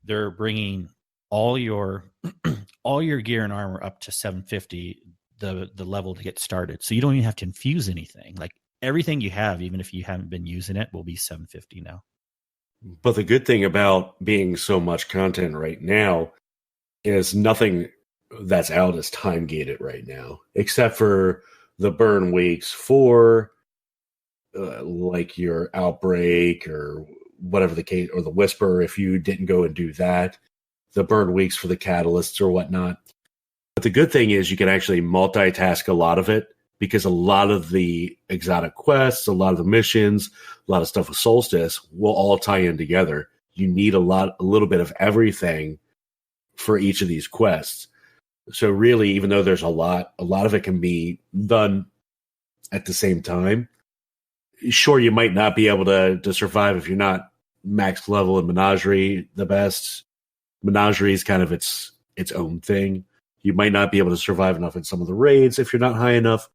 they're bringing all your gear and armor up to 750, the level to get started. So you don't even have to infuse anything. Like everything you have, even if you haven't been using it, will be 750 now. But the good thing about being so much content right now is nothing that's out is time gated right now, except for the burn weeks for like your Outbreak or whatever the case, or the Whisper. If you didn't go and do that, the burn weeks for the catalysts or whatnot. But the good thing is you can actually multitask a lot of it, because a lot of the exotic quests, a lot of the missions, a lot of stuff with Solstice will all tie in together. You need a little bit of everything for each of these quests. So really, even though there's a lot of it can be done at the same time. Sure, you might not be able to survive if you're not max level in Menagerie the best. Menagerie is kind of its own thing. You might not be able to survive enough in some of the raids if you're not high enough.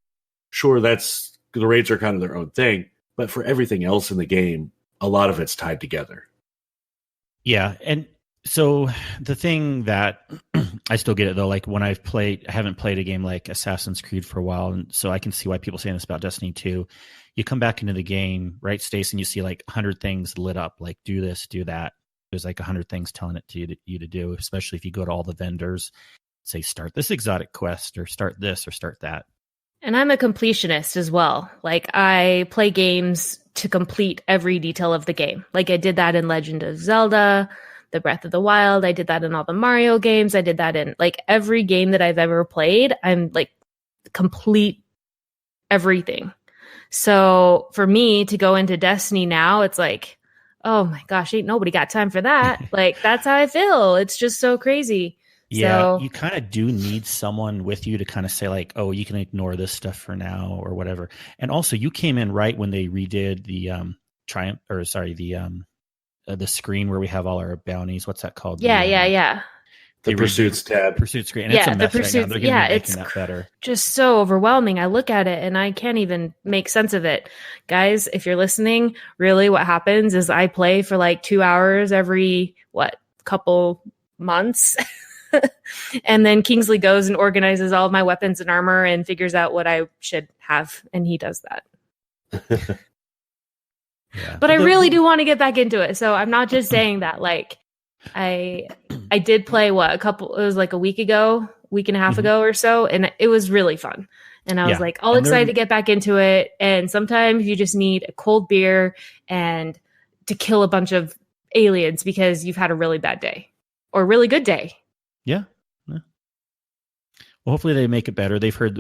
Sure, the raids are kind of their own thing, but for everything else in the game, a lot of it's tied together. Yeah, and so the thing that I still get it though, like when I haven't played a game like Assassin's Creed for a while, and so I can see why people say this about Destiny 2. You come back into the game, right, Stace, and you see like 100 things lit up, like do this, do that. There's like 100 things telling it to you to do, especially if you go to all the vendors, say start this exotic quest or start this or start that. And I'm a completionist as well. Like I play games to complete every detail of the game. Like I did that in Legend of Zelda, the Breath of the Wild. I did that in all the Mario games. I did that in like every game that I've ever played. I'm like complete everything. So for me to go into Destiny now, it's like, oh my gosh, ain't nobody got time for that. Like, that's how I feel. It's just so crazy. Yeah, So, you kind of do need someone with you to kind of say like, oh, you can ignore this stuff for now or whatever. And also, you came in right when they redid the the screen where we have all our bounties. What's that called? yeah. The Pursuits tab. Pursuit screen. And it's a mess right now. They're going to be making that better. Just so overwhelming. I look at it and I can't even make sense of it. Guys, if you're listening, really what happens is I play for like 2 hours every, couple months. And then Kingsley goes and organizes all of my weapons and armor and figures out what I should have. And he does that. Yeah. But I really do want to get back into it. So I'm not just saying that. Like, I did play it was like a week and a half ago or so, and it was really fun. And I was like all excited to get back into it. And sometimes you just need a cold beer and to kill a bunch of aliens because you've had a really bad day or a really good day. Yeah. Well, hopefully they make it better. They've heard,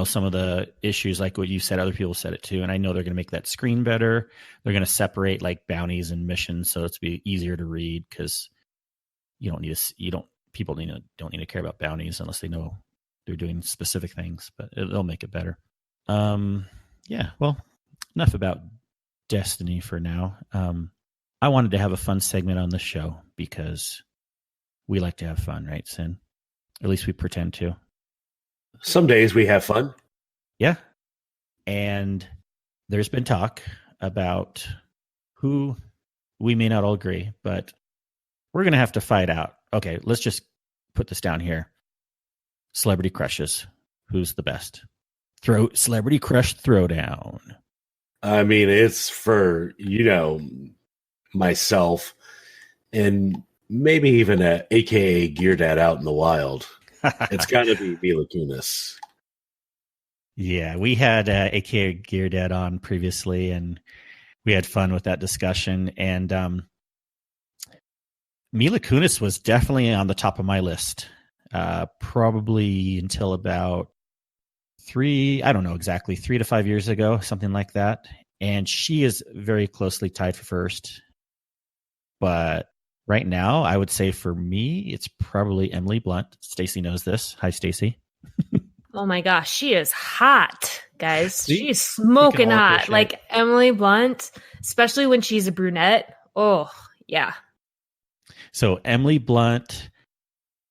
some of the issues, like what you said, other people said it too. And I know they're going to make that screen better. They're going to separate like bounties and missions so it's be easier to read because people don't need to care about bounties unless they know they're doing specific things, but they'll make it better. Yeah. Well, enough about Destiny for now. I wanted to have a fun segment on the show because we like to have fun, right, Sin? At least we pretend to. Some days we have fun. Yeah. And there's been talk about who we may not all agree, but we're going to have to fight out. Okay, let's just put this down here. Celebrity crushes. Who's the best? Celebrity crush throwdown. I mean, it's for, myself and maybe even a AKA Gear Dad out in the wild. It's got to be Mila Kunis. Yeah, we had AKA Gear Dad on previously, and we had fun with that discussion. And Mila Kunis was definitely on the top of my list, probably until about 3 to 5 years ago, something like that. And she is very closely tied for first. But right now, I would say for me, it's probably Emily Blunt. Staci knows this. Hi, Staci. Oh my gosh, she is hot, guys. She's smoking hot. Like Emily Blunt, especially when she's a brunette. Oh, yeah. So Emily Blunt,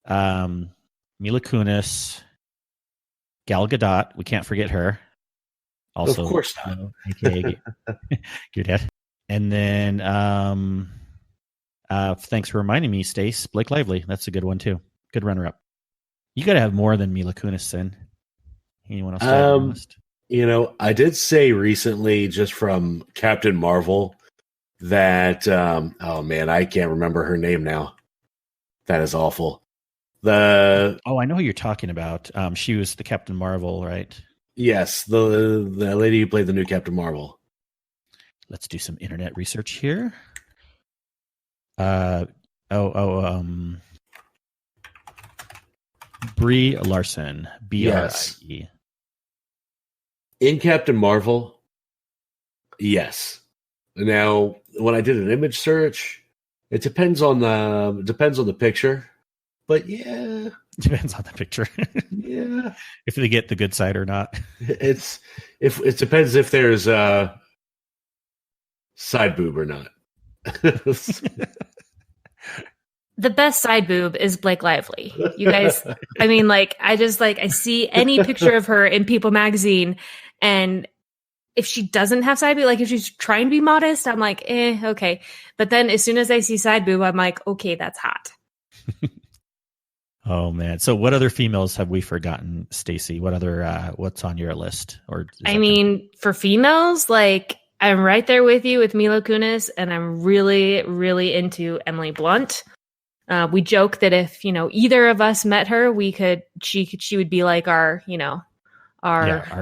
Mila Kunis, Gal Gadot. We can't forget her. Also, of course not. AKA your dad. And then, thanks for reminding me, Stace. Blake Lively. That's a good one too. Good runner-up. You got to have more than Mila Kunis, Sin. Anyone else? On the list? I did say recently, just from Captain Marvel, that oh man, I can't remember her name now. That is awful. I know who you're talking about. She was the Captain Marvel, right? Yes, the lady who played the new Captain Marvel. Let's do some internet research here. Brie Larson, BRIE. In Captain Marvel, yes. Now, when I did an image search, it depends on the picture, but yeah, depends on the picture. Yeah, if they get the good side or not. It depends if there's a side boob or not. The best side boob is Blake Lively. You guys, I mean, like, I see any picture of her in People magazine, and if she doesn't have side boob, like if she's trying to be modest, I'm like, okay. But then as soon as I see side boob, I'm like, okay, that's hot. Oh man. So what other females have we forgotten, Staci? What other, what's on your list? For females, like, I'm right there with you with Mila Kunis, and I'm really, really into Emily Blunt. We joke that if, either of us met her, she would be like our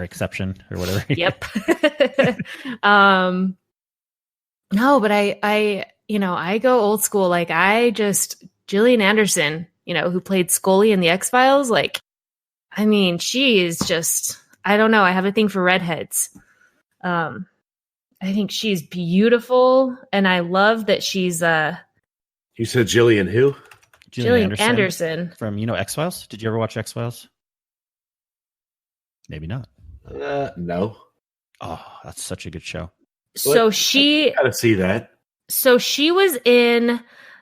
exception or whatever. Yep. No, but I go old school. Like Gillian Anderson, who played Scully in the X-Files. Like, I mean, she is just, I don't know. I have a thing for redheads. I think she's beautiful, and I love that she's You said Jillian who? Gillian Anderson. From, X-Files? Did you ever watch X-Files? Maybe not. No. Oh, that's such a good show. So I gotta see that. So she was in,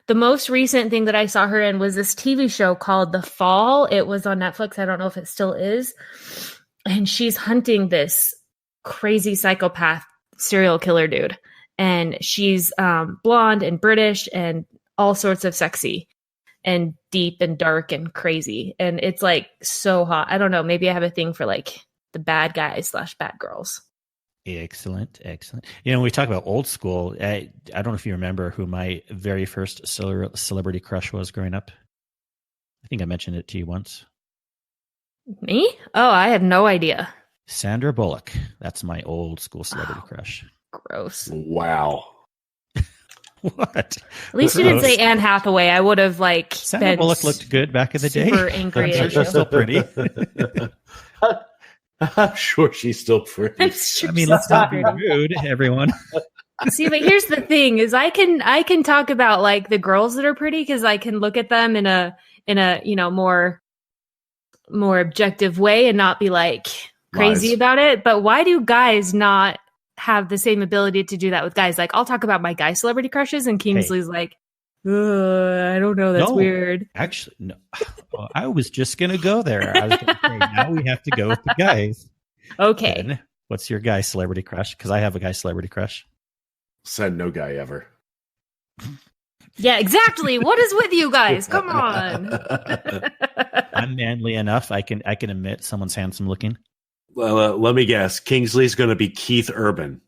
the most recent thing that I saw her in was this TV show called The Fall. It was on Netflix. I don't know if it still is. And she's hunting this crazy psychopath serial killer dude. And she's blonde and British and all sorts of sexy and deep and dark and crazy. And it's like so hot. I don't know. Maybe I have a thing for like the bad guys / bad girls. Excellent. When we talk about old school, I don't know if you remember who my very first celebrity crush was growing up. I think I mentioned it to you once. Me? Oh, I have no idea. Sandra Bullock. That's my old school celebrity crush. Gross. Wow. What? At least you didn't say Anne Hathaway. I would have like Sandra Bullock looked good back in the day. Super angry at She's still pretty. I'm sure she's still pretty. I mean, let's not be rude, everyone. See, but here's the thing: is I can talk about like the girls that are pretty because I can look at them in a more objective way and not be like crazy Lies. about it. But why do guys not have the same ability to do that with guys? Like, I'll talk about my guy celebrity crushes, and Kingsley's like, I don't know, that's weird. Actually, no. Well, I was just gonna go there. I was gonna say, now we have to go with the guys. Okay. Ben, what's your guy celebrity crush? Because I have a guy celebrity crush. Said no guy ever. Yeah, exactly. What is with you guys? Come on. I'm manly enough. I can admit someone's handsome looking. Well, let me guess. Kingsley's going to be Keith Urban.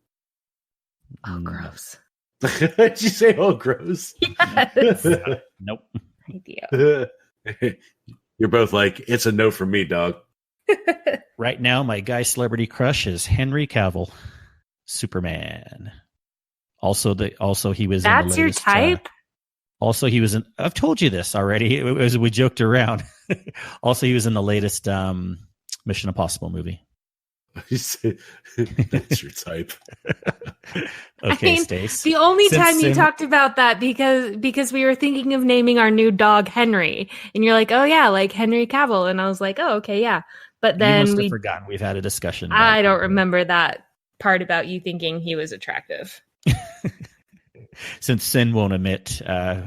Oh, gross. Did you say, oh, gross? Yes. Nope. Idea. You're both like, it's a no from me, dog. Right now, my guy celebrity crush is Henry Cavill, Superman. Also, he was. That's in the your latest, type. Also, he was in. I've told you this already. We joked around. Also, he was in the latest Mission Impossible movie. That's your type. Okay, Stace. The only time you talked about that because we were thinking of naming our new dog Henry, and you're like, oh yeah, like Henry Cavill, and I was like, oh okay, yeah. But then you must have forgotten we've had a discussion. I don't remember that part about you thinking he was attractive. Since Sin won't admit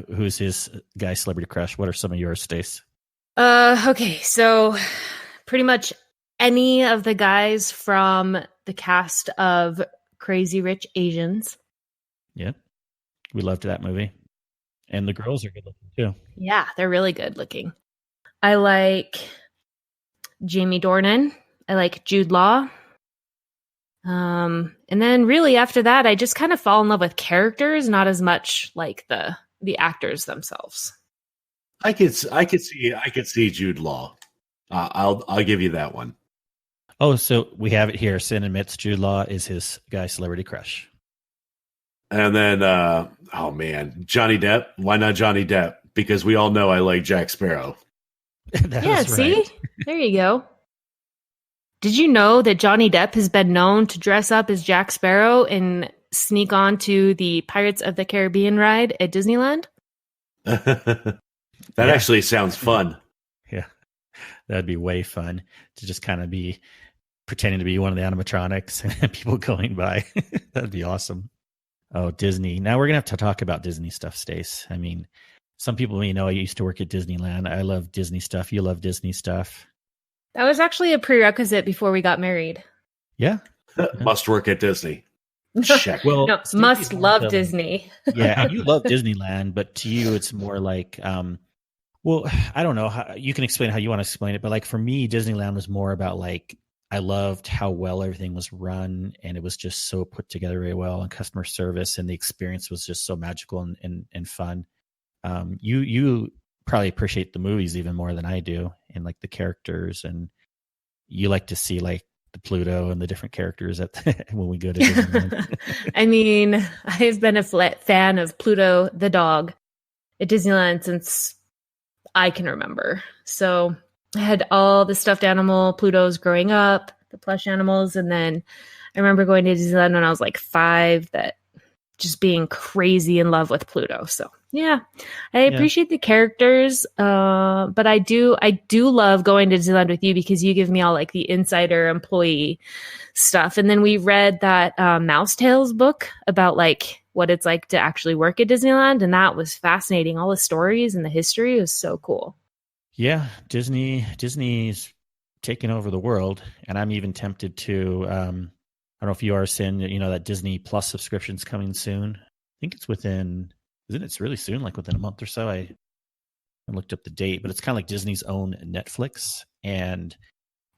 who's his guy celebrity crush, what are some of yours, Stace? Okay, so pretty much any of the guys from the cast of Crazy Rich Asians. Yeah, we loved that movie, and the girls are good looking too. Yeah, they're really good looking. I like Jamie Dornan. I like Jude Law. And then really after that, I just kind of fall in love with characters, not as much like the actors themselves. I could see Jude Law. I'll give you that one. Oh, so we have it here. Sin admits Jude Law is his guy celebrity crush. And then, oh man, Johnny Depp. Why not Johnny Depp? Because we all know I like Jack Sparrow. Yeah, see? There you go. Did you know that Johnny Depp has been known to dress up as Jack Sparrow and sneak on to the Pirates of the Caribbean ride at Disneyland? That actually sounds fun. Yeah, that'd be way fun to just kind of be pretending to be one of the animatronics and people going by. That'd be awesome. Oh, Disney. Now we're going to have to talk about Disney stuff, Stace. I mean, some people may know I used to work at Disneyland. I love Disney stuff. You love Disney stuff. That was actually a prerequisite before we got married. Yeah. Must work at Disney. Check. Well, no, must love Disney. Yeah, and you love Disneyland, but to you, it's more like, well, I don't know. You can explain how you want to explain it, but like for me, Disneyland was more about like, I loved how well everything was run, and it was just so put together very well, and customer service, and the experience was just so magical and fun. You probably appreciate the movies even more than I do, and like the characters, and you like to see like the Pluto and the different characters when we go to Disneyland. I mean, I've been a fan of Pluto the dog at Disneyland since I can remember. So I had all the stuffed animal Plutos growing up, the plush animals, and then I remember going to Disneyland when I was like 5, that just being crazy in love with Pluto. So yeah, I appreciate the characters, but I do love going to Disneyland with you because you give me all like the insider employee stuff. And then we read that Mouse Tales book about like what it's like to actually work at Disneyland, and that was fascinating. All the stories and the history was so cool. Yeah, Disney's taking over the world, and I'm even tempted to. I don't know if you are, Sin. You know that Disney Plus subscription's coming soon. I think it's within. Isn't it? It's really soon, like within a month or so. I looked up the date, but it's kind of like Disney's own Netflix, and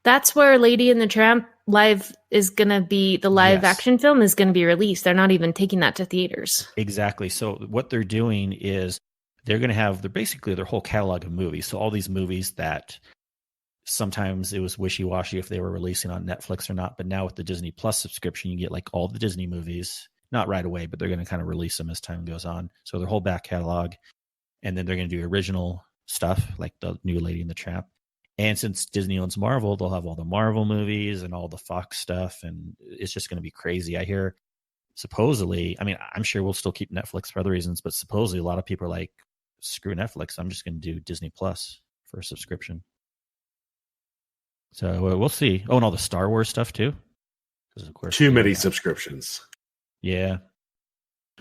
that's where Lady and the Tramp live is going to be. The live action film is going to be released. They're not even taking that to theaters. Exactly. So what they're doing is they're going to have their whole catalog of movies. So all these movies that sometimes it was wishy-washy if they were releasing on Netflix or not. But now with the Disney Plus subscription, you get like all the Disney movies, not right away, but they're going to kind of release them as time goes on. So their whole back catalog. And then they're going to do original stuff like the new Lady and the Tramp. And since Disney owns Marvel, they'll have all the Marvel movies and all the Fox stuff. And it's just going to be crazy. I hear supposedly, I mean, I'm sure we'll still keep Netflix for other reasons, but supposedly a lot of people are like, screw Netflix. I'm just going to do Disney Plus for a subscription. So we'll see. Oh, and all the Star Wars stuff too. Of course, too many subscriptions. Yeah.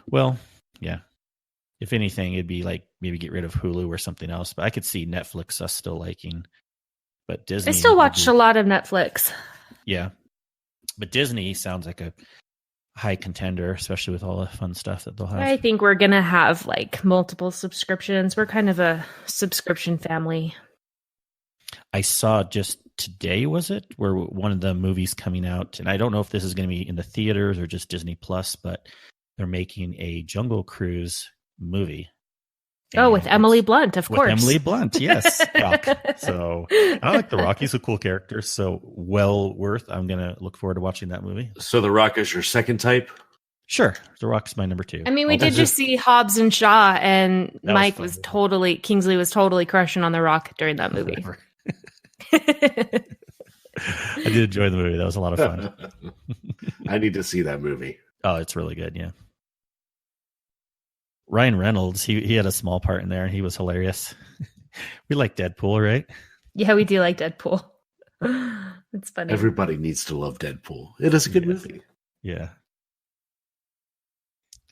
Well, yeah. If anything, it'd be like maybe get rid of Hulu or something else. But I could see Netflix us still liking. But Disney, I still watched a lot of Netflix. Yeah, but Disney sounds like a high contender, especially with all the fun stuff that they'll have. I think we're gonna have like multiple subscriptions. We're kind of a subscription family. I saw just today, was it, where one of the movies coming out, and I don't know if this is going to be in the theaters or just Disney Plus, but they're making a Jungle Cruise movie. Oh, with Emily Blunt, of course. With Emily Blunt, yes. Rock. So I like The Rock. He's a cool character. So well worth. I'm going to look forward to watching that movie. So The Rock is your second type? Sure. The Rock's my number 2. I mean, we did just see Hobbs and Shaw, and Mike was totally, Kingsley was totally crushing on The Rock during that movie. I did enjoy the movie. That was a lot of fun. I need to see that movie. Oh, it's really good. Yeah. Ryan Reynolds, he had a small part in there, and he was hilarious. We like Deadpool, right? Yeah, we do like Deadpool. It's funny. Everybody needs to love Deadpool. It is a good movie. Yeah.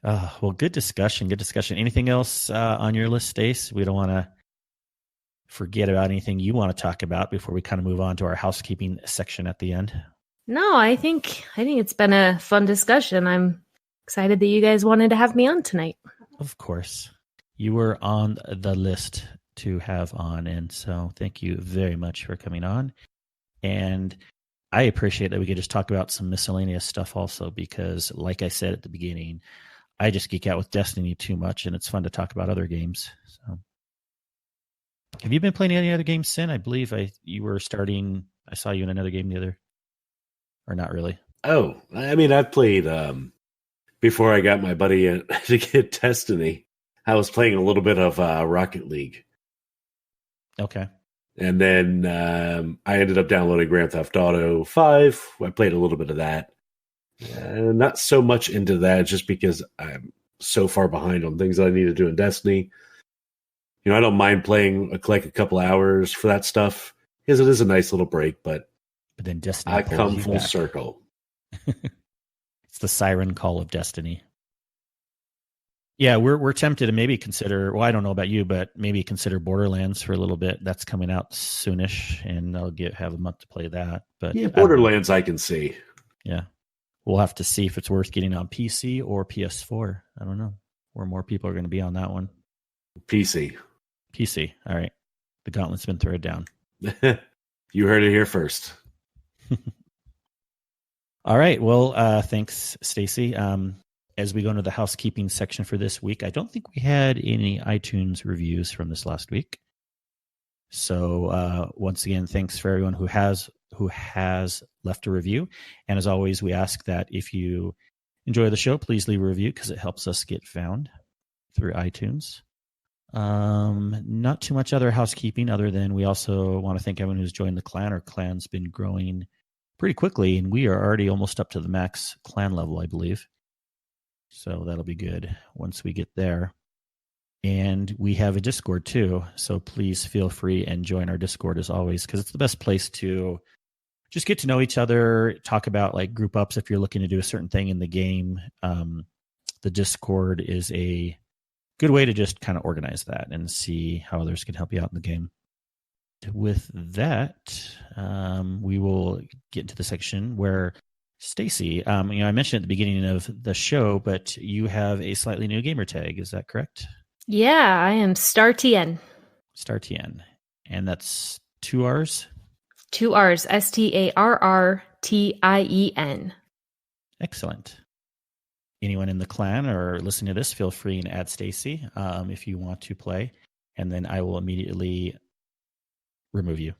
Well, good discussion. Good discussion. Anything else on your list, Stace? We don't want to forget about anything you want to talk about before we kind of move on to our housekeeping section at the end. No, I think it's been a fun discussion. I'm excited that you guys wanted to have me on tonight. Of course. You were on the list to have on, and so thank you very much for coming on. And I appreciate that we could just talk about some miscellaneous stuff also, because like I said at the beginning, I just geek out with Destiny too much, and it's fun to talk about other games. So, have you been playing any other games, Sin? I believe you were starting. I saw you in another game the other, or not really. Oh, I mean, I've played before I got my buddy to get Destiny. I was playing a little bit of Rocket League. Okay. And then I ended up downloading Grand Theft Auto 5. I played a little bit of that. Not so much into that, just because I'm so far behind on things that I need to do in Destiny. You know, I don't mind playing like a couple hours for that stuff, because it is a nice little break, but then Destiny, I come full circle. It's the siren call of Destiny. Yeah, we're tempted to maybe consider, well, I don't know about you, but maybe consider Borderlands for a little bit. That's coming out soonish, and I'll have a month to play that. But yeah, Borderlands I can see. Yeah. We'll have to see if it's worth getting on PC or PS4. I don't know where more people are going to be on that one. PC. All right. The gauntlet's been thrown down. You heard it here first. All right. Well, thanks, Stacy. As we go into the housekeeping section for this week, I don't think we had any iTunes reviews from this last week. So once again, thanks for everyone who has left a review. And as always, we ask that if you enjoy the show, please leave a review, because it helps us get found through iTunes. Not too much other housekeeping other than we also want to thank everyone who's joined the clan. Our clan's been growing pretty quickly, and we are already almost up to the max clan level, I believe. So that'll be good once we get there. And we have a Discord too, so please feel free and join our Discord as always, because it's the best place to just get to know each other, talk about like group ups if you're looking to do a certain thing in the game. The Discord is a good way to just kind of organize that and see how others can help you out in the game. With that, we will get into the section where Staci, I mentioned at the beginning of the show, but you have a slightly new gamer tag. Is that correct? Yeah, I am starrtien. starrtien. And that's 2 R's? 2 R's, STARRTIEN. Excellent. Anyone in the clan or listening to this, feel free and add Staci if you want to play. And then I will immediately remove you.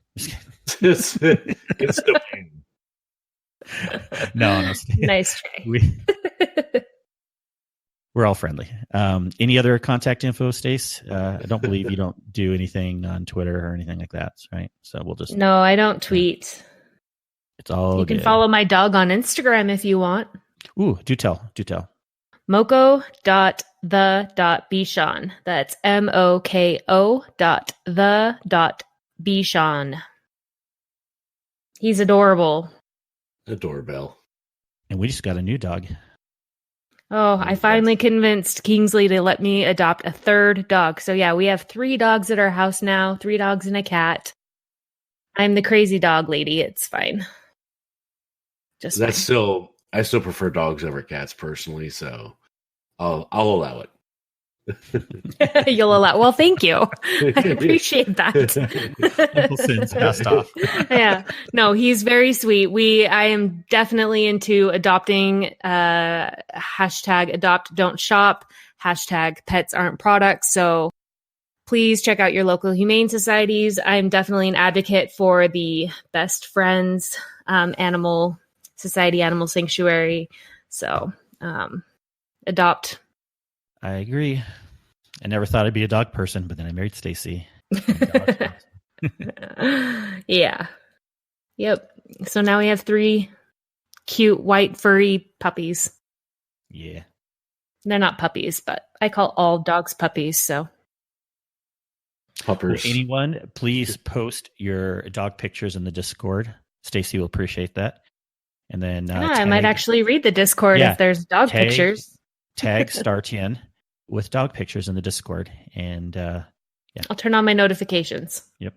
It's the pain. No. Nice try. We're all friendly. Any other contact info, Stace? I don't believe you don't do anything on Twitter or anything like that, right? So we'll just... No, I don't tweet. It's all You can good. follow my dog on Instagram if you want. Ooh, do tell. Moko.the.bshawn. That's MOKO.the.bshawn. He's adorable. A doorbell. And we just got a new dog. Oh, I finally convinced Kingsley to let me adopt a 3rd dog. So yeah, we have 3 dogs at our house now, 3 dogs and a cat. I'm the crazy dog lady. It's fine. Just I still prefer dogs over cats personally, so I'll allow it. You'll allow. Well, thank you. I appreciate that. Uncle Sin's passed off. Yeah. No, he's very sweet. I am definitely into adopting, hashtag adopt, don't shop, hashtag pets aren't products. So please check out your local humane societies. I'm definitely an advocate for the Best Friends, Animal Society, Animal Sanctuary. So, adopt. I agree. I never thought I'd be a dog person, but then I married Staci. Yeah. Yep. So now we have 3 cute white furry puppies. Yeah. They're not puppies, but I call all dogs puppies, so. Puppers. Well, anyone, please post your dog pictures in the Discord. Staci will appreciate that. And then I might actually read the Discord if there's dog pictures. Tag starrtien with dog pictures in the Discord. And I'll turn on my notifications. Yep.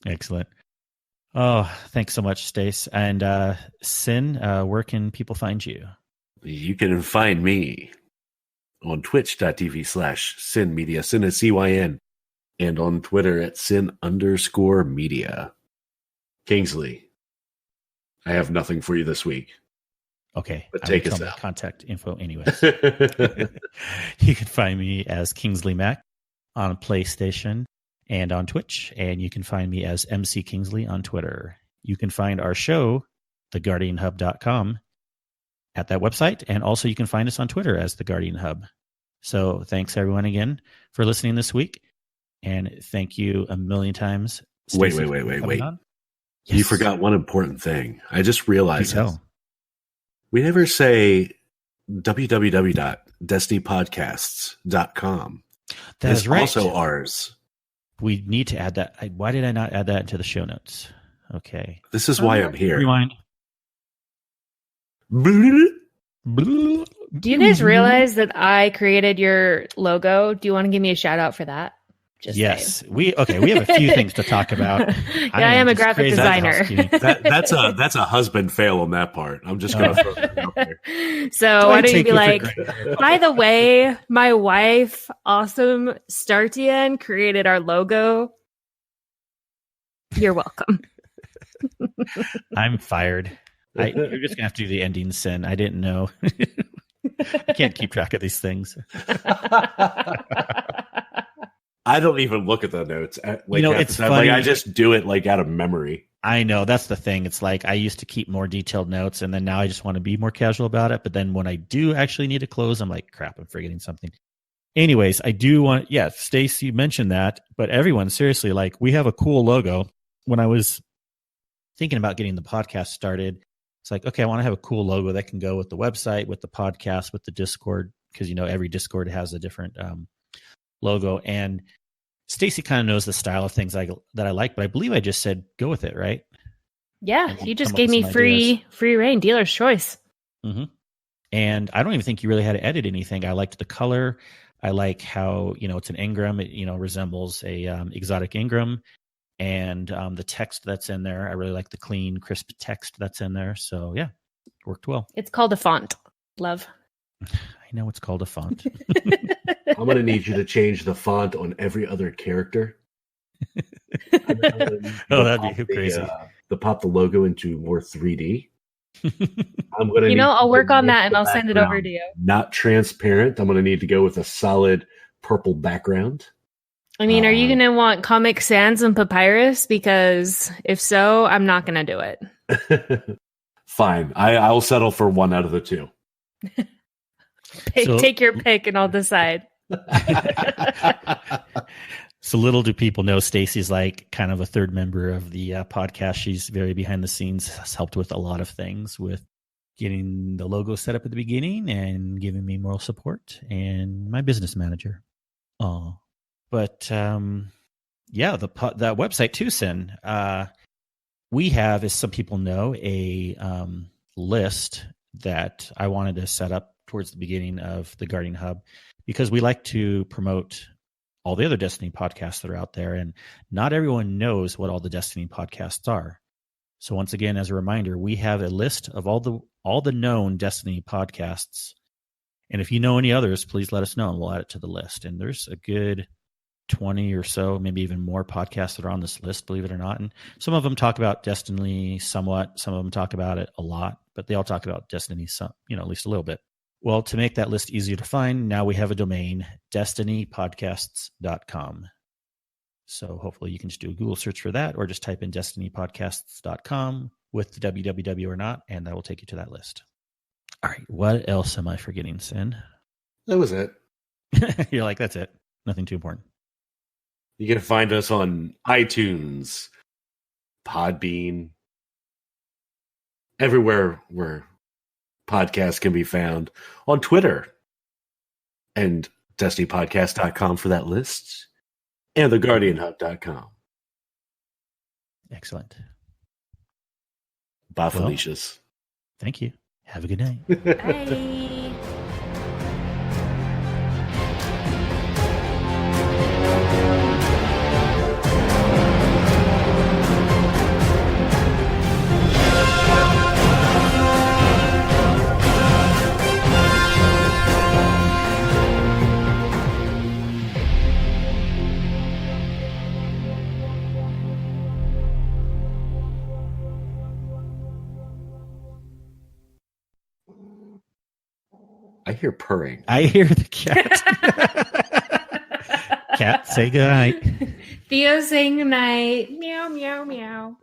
Excellent. Oh, thanks so much, Stace. And Sin, where can people find you? You can find me on twitch.tv/SynMedia, Sin is CYN, and on Twitter at Sin_media. Kingsley, I have nothing for you this week. Okay. But take us out. Contact info anyways. You can find me as kingsleymac on PlayStation and on Twitch. And you can find me as MC Kingsley on Twitter. You can find our show, theguardianhub.com, at that website. And also you can find us on Twitter as The Guardian Hub. So thanks everyone again for listening this week. And thank you a million times. Wait. Yes. You forgot one important thing. I just realized this. We never say www.destinypodcasts.com. That's right. Also ours. We need to add that. Why did I not add that into the show notes? Okay. This is why I'm here. Rewind. Do you guys realize that I created your logo? Do you want to give me a shout out for that? Just yes. Saying. We have a few things to talk about. I am a graphic designer. That's a husband fail on that part. I'm just going to throw that out there. So why don't you be like, by the way, my wife, awesome starrtien, created our logo. You're welcome. I'm fired. You're just gonna have to do the ending, Sin. I didn't know. I can't keep track of these things. I don't even look at the notes. It's funny. I just do it out of memory. I know, that's the thing. It's like I used to keep more detailed notes, and then now I just want to be more casual about it. But then when I do actually need to close, I'm like, crap, I'm forgetting something. anyways, I do want, Stacy mentioned that, but everyone, seriously, like, we have a cool logo. When I was thinking about getting the podcast started, it's like, okay, I want to have a cool logo that can go with the website, with the podcast, with the Discord, because, every Discord has a different logo. And Stacy kind of knows the style of things that I like, but I believe I just said go with it, right? Yeah, you just gave me free reign, dealer's choice. Mm-hmm. And I don't even think you really had to edit anything. I liked the color. I like how, it's an Ingram. It, resembles a exotic Ingram. And the text that's in there, I really like the clean, crisp text that's in there. So, yeah, it worked well. It's called a font, love. I know it's called a font. I'm going to need you to change the font on every other character. That'd be crazy. To pop the logo into more 3D. I'm going to I'll work on that and I'll send it over to you. Not transparent. I'm going to need to go with a solid purple background. I mean, are you going to want Comic Sans and Papyrus? Because if so, I'm not going to do it. Fine. I'll settle for one out of the two. Take your pick and I'll decide. So little do people know, Stacy's like kind of a third member of the podcast. She's very behind the scenes, has helped with a lot of things, with getting the logo set up at the beginning and giving me moral support, and my business manager. Oh, but that website too, Sin. We have, as some people know, a list that I wanted to set up towards the beginning of the Guardian Hub, because we like to promote all the other Destiny podcasts that are out there, and not everyone knows what all the Destiny podcasts are. So once again, as a reminder, we have a list of all the known Destiny podcasts. And if you know any others, please let us know and we'll add it to the list. And there's a good 20 or so, maybe even more podcasts that are on this list, believe it or not. And some of them talk about Destiny somewhat. Some of them talk about it a lot, but they all talk about Destiny some, at least a little bit. Well, to make that list easier to find, now we have a domain, destinypodcasts.com. So hopefully you can just do a Google search for that, or just type in destinypodcasts.com with the www or not, and that will take you to that list. All right, what else am I forgetting, Sin? That was it. You're like, that's it. Nothing too important. You can find us on iTunes, Podbean, everywhere where podcasts can be found, on Twitter, and destinypodcast.com for that list, and theguardianhub.com. Excellent. Bye, Felicia's. Thank you. Have a good night. Bye. I hear purring. I hear the cat. Cat, say goodnight. Theo saying goodnight. Meow, meow, meow.